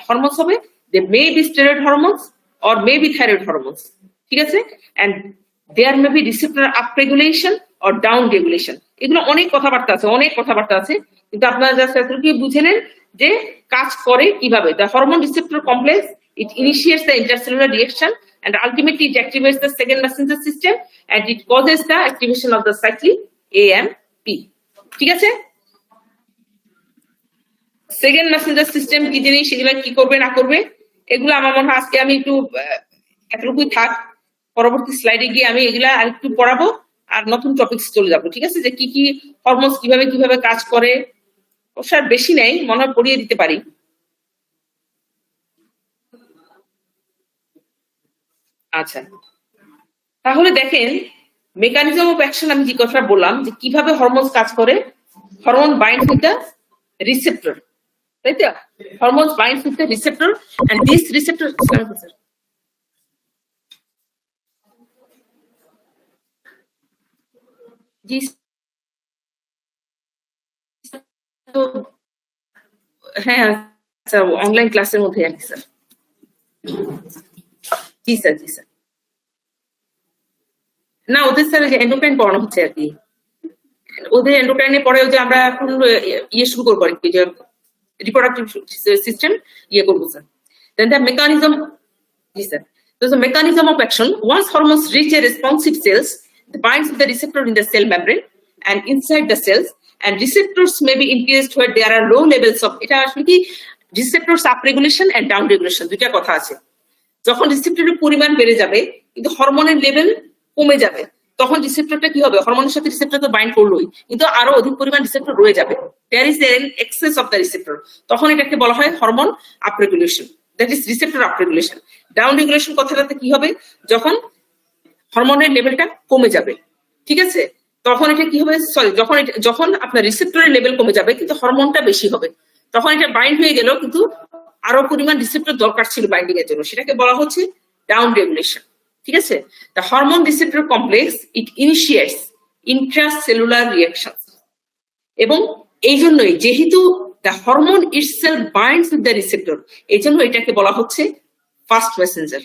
হরমোনস হবে? They may be steroid hormones or may be thyroid hormones. ঠিক আছে, and there may be receptor up regulation or down regulation. এগুলো অনেক কথাবার্তা আছে, কিন্তু আপনারা জাস্ট এতটুকু বুঝে নেন যে কাজ করে কিভাবে। The hormone receptor complex, it initiates the intercellular reaction and ultimately it activates the second messenger system and it causes the activation of the cyclic AMP. ঠিক আছে, সেকেন্ড মেসেঞ্জার সিস্টেম কি জিনিস, সেগুলা কি করবে না করবে এগুলো আমার মনে হয় আজকে আমি একটু এতটুকুই থাক, পরবর্তী স্লাইডে গিয়ে আমি এগুলা আরেকটু পড়াবো আর নতুন টপিকস চলে যাবো। ঠিক আছে, যে কি কি হরমোনস কিভাবে কাজ করে, ওর বেশি নেই, মনে হয় পড়িয়ে দিতে পারি। আচ্ছা, তাহলে দেখেন মেকানিজম অফ অ্যাকশন আমি যে কথা বললাম যে কিভাবে হরমোনস কাজ করে। Hormone binds with the receptor, তাই তো? Hormones binds with the receptor and this receptor জি হ্যাঁ স্যার, অনলাইন ক্লাসের মধ্যে আর কি স্যার। জি স্যার না, ওদের স্যার এন্ডোক্রাইন পড়ানো হচ্ছে আর কি, ওদের এন্ডোক্রাইনে পরে যে আমরা এখন ইয়ে শুরু করবো আর কি, যে রিপ্রোডাক্টিভ সিস্টেম ইয়ে করবো sir. Then the mechanism, ji sir, the mechanism of action. Once hormones reach a responsive cells, it binds with the receptor in the cell membrane and inside the cells, and receptors may be increased where there are low levels of, এটা আসলে কি receptors up regulation and down regulation দুইটা কথা আছে। যখন রিসেপ্টরের পরিমাণ বেড়ে যাবে কিন্তু হরমোনের লেভেল কমে যাবে, তখন রিসেপ্টরটা কি হবে? হরমোনের সাথে রিসেপ্টর তো বাইন্ড করলোই, কিন্তু আরো অধিক পরিমাণ রিসেপ্টর রয়ে যাবে, there is an excess of the receptor, তখন এটাকে বলা হয় hormone up regulation, that is receptor up regulation. Down regulation কথাটাতে কি হবে? যখন হরমোনের লেভেলটা কমে যাবে, ঠিক আছে, তখন এটা কি হবে? সরি, যখন আপনার রিসেপ্টরের লেভেল কমে যাবে কিন্তু হরমোনটা বেশি হবে, তখন এটা বাইন্ড হয়ে গেল কিন্তু আরো পরিমাণ রিসেপ্টর দরকার ছিল বাইন্ডিং এর জন্য, সেটাকে বলা হচ্ছে ডাউন রেগুলেশন। ঠিক আছে, the hormone receptor complex it initiates intracellular reaction, এবং এই জন্যই যেহেতু the hormone itself binds with the receptor, এই জন্য এটাকে বলা হচ্ছে ফার্স্ট মেসেঞ্জার,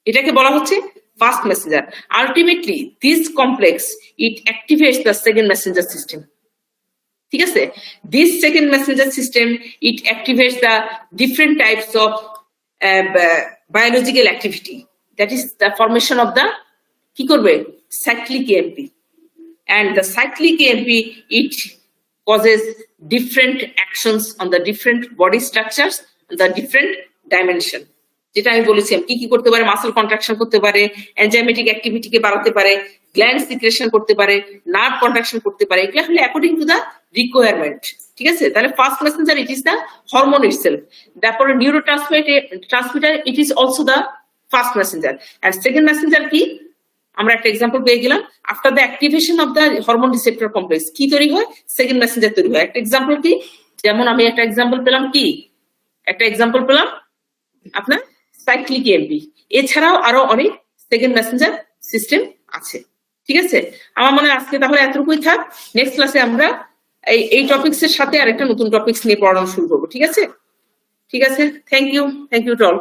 এটাকে বলা হচ্ছে first Messenger. Ultimately this complex it activates the second messenger system. ঠিক আছে, this second messenger system it activates the different types of biological activity, that is the formation of the কি করবে? cyclic AMP, and the cyclic AMP it causes different actions on the different body structures, the different dimension, যেটা আমি বলেছিলাম কি করতে পারে? Muscle contraction করতে পারে, এনজাইমেটিক অ্যাক্টিভিটিকে বাড়াতে পারে, গ্ল্যান্ড সিক্রেশন করতে পারে, নার্ভ কন্ট্রাকশন করতে পারে, এগুলো হলো অ্যাকর্ডিং টু দা রিকোয়ারমেন্ট। ঠিক আছে, তাহলে first messenger it is the hormone itself, তারপরে neurotransmitter it is also the first messenger, and second messenger কি? আমরা একটা এক্সাম্পল পেয়ে গেলাম, after the activation of the hormone receptor complex কি তৈরি হয়? সেকেন্ড মেসেঞ্জার তৈরি হয়। একটা এক্সাম্পল কি? যেমন আমি একটা এক্সাম্পল পেলাম আপনার সাইক্লিক এএমপি, এছাড়াও আরো অনেক সেকেন্ড মেসেঞ্জার সিস্টেম আছে। ঠিক আছে, আমার মনে হয় আজকে তাহলে এতটুকুই থাক, নেক্সট ক্লাসে আমরা এই টপিকস এর সাথে আরেকটা নতুন টপিকস নিয়ে পড়ানো শুরু করবো। ঠিক আছে, থ্যাংক ইউ টু অল।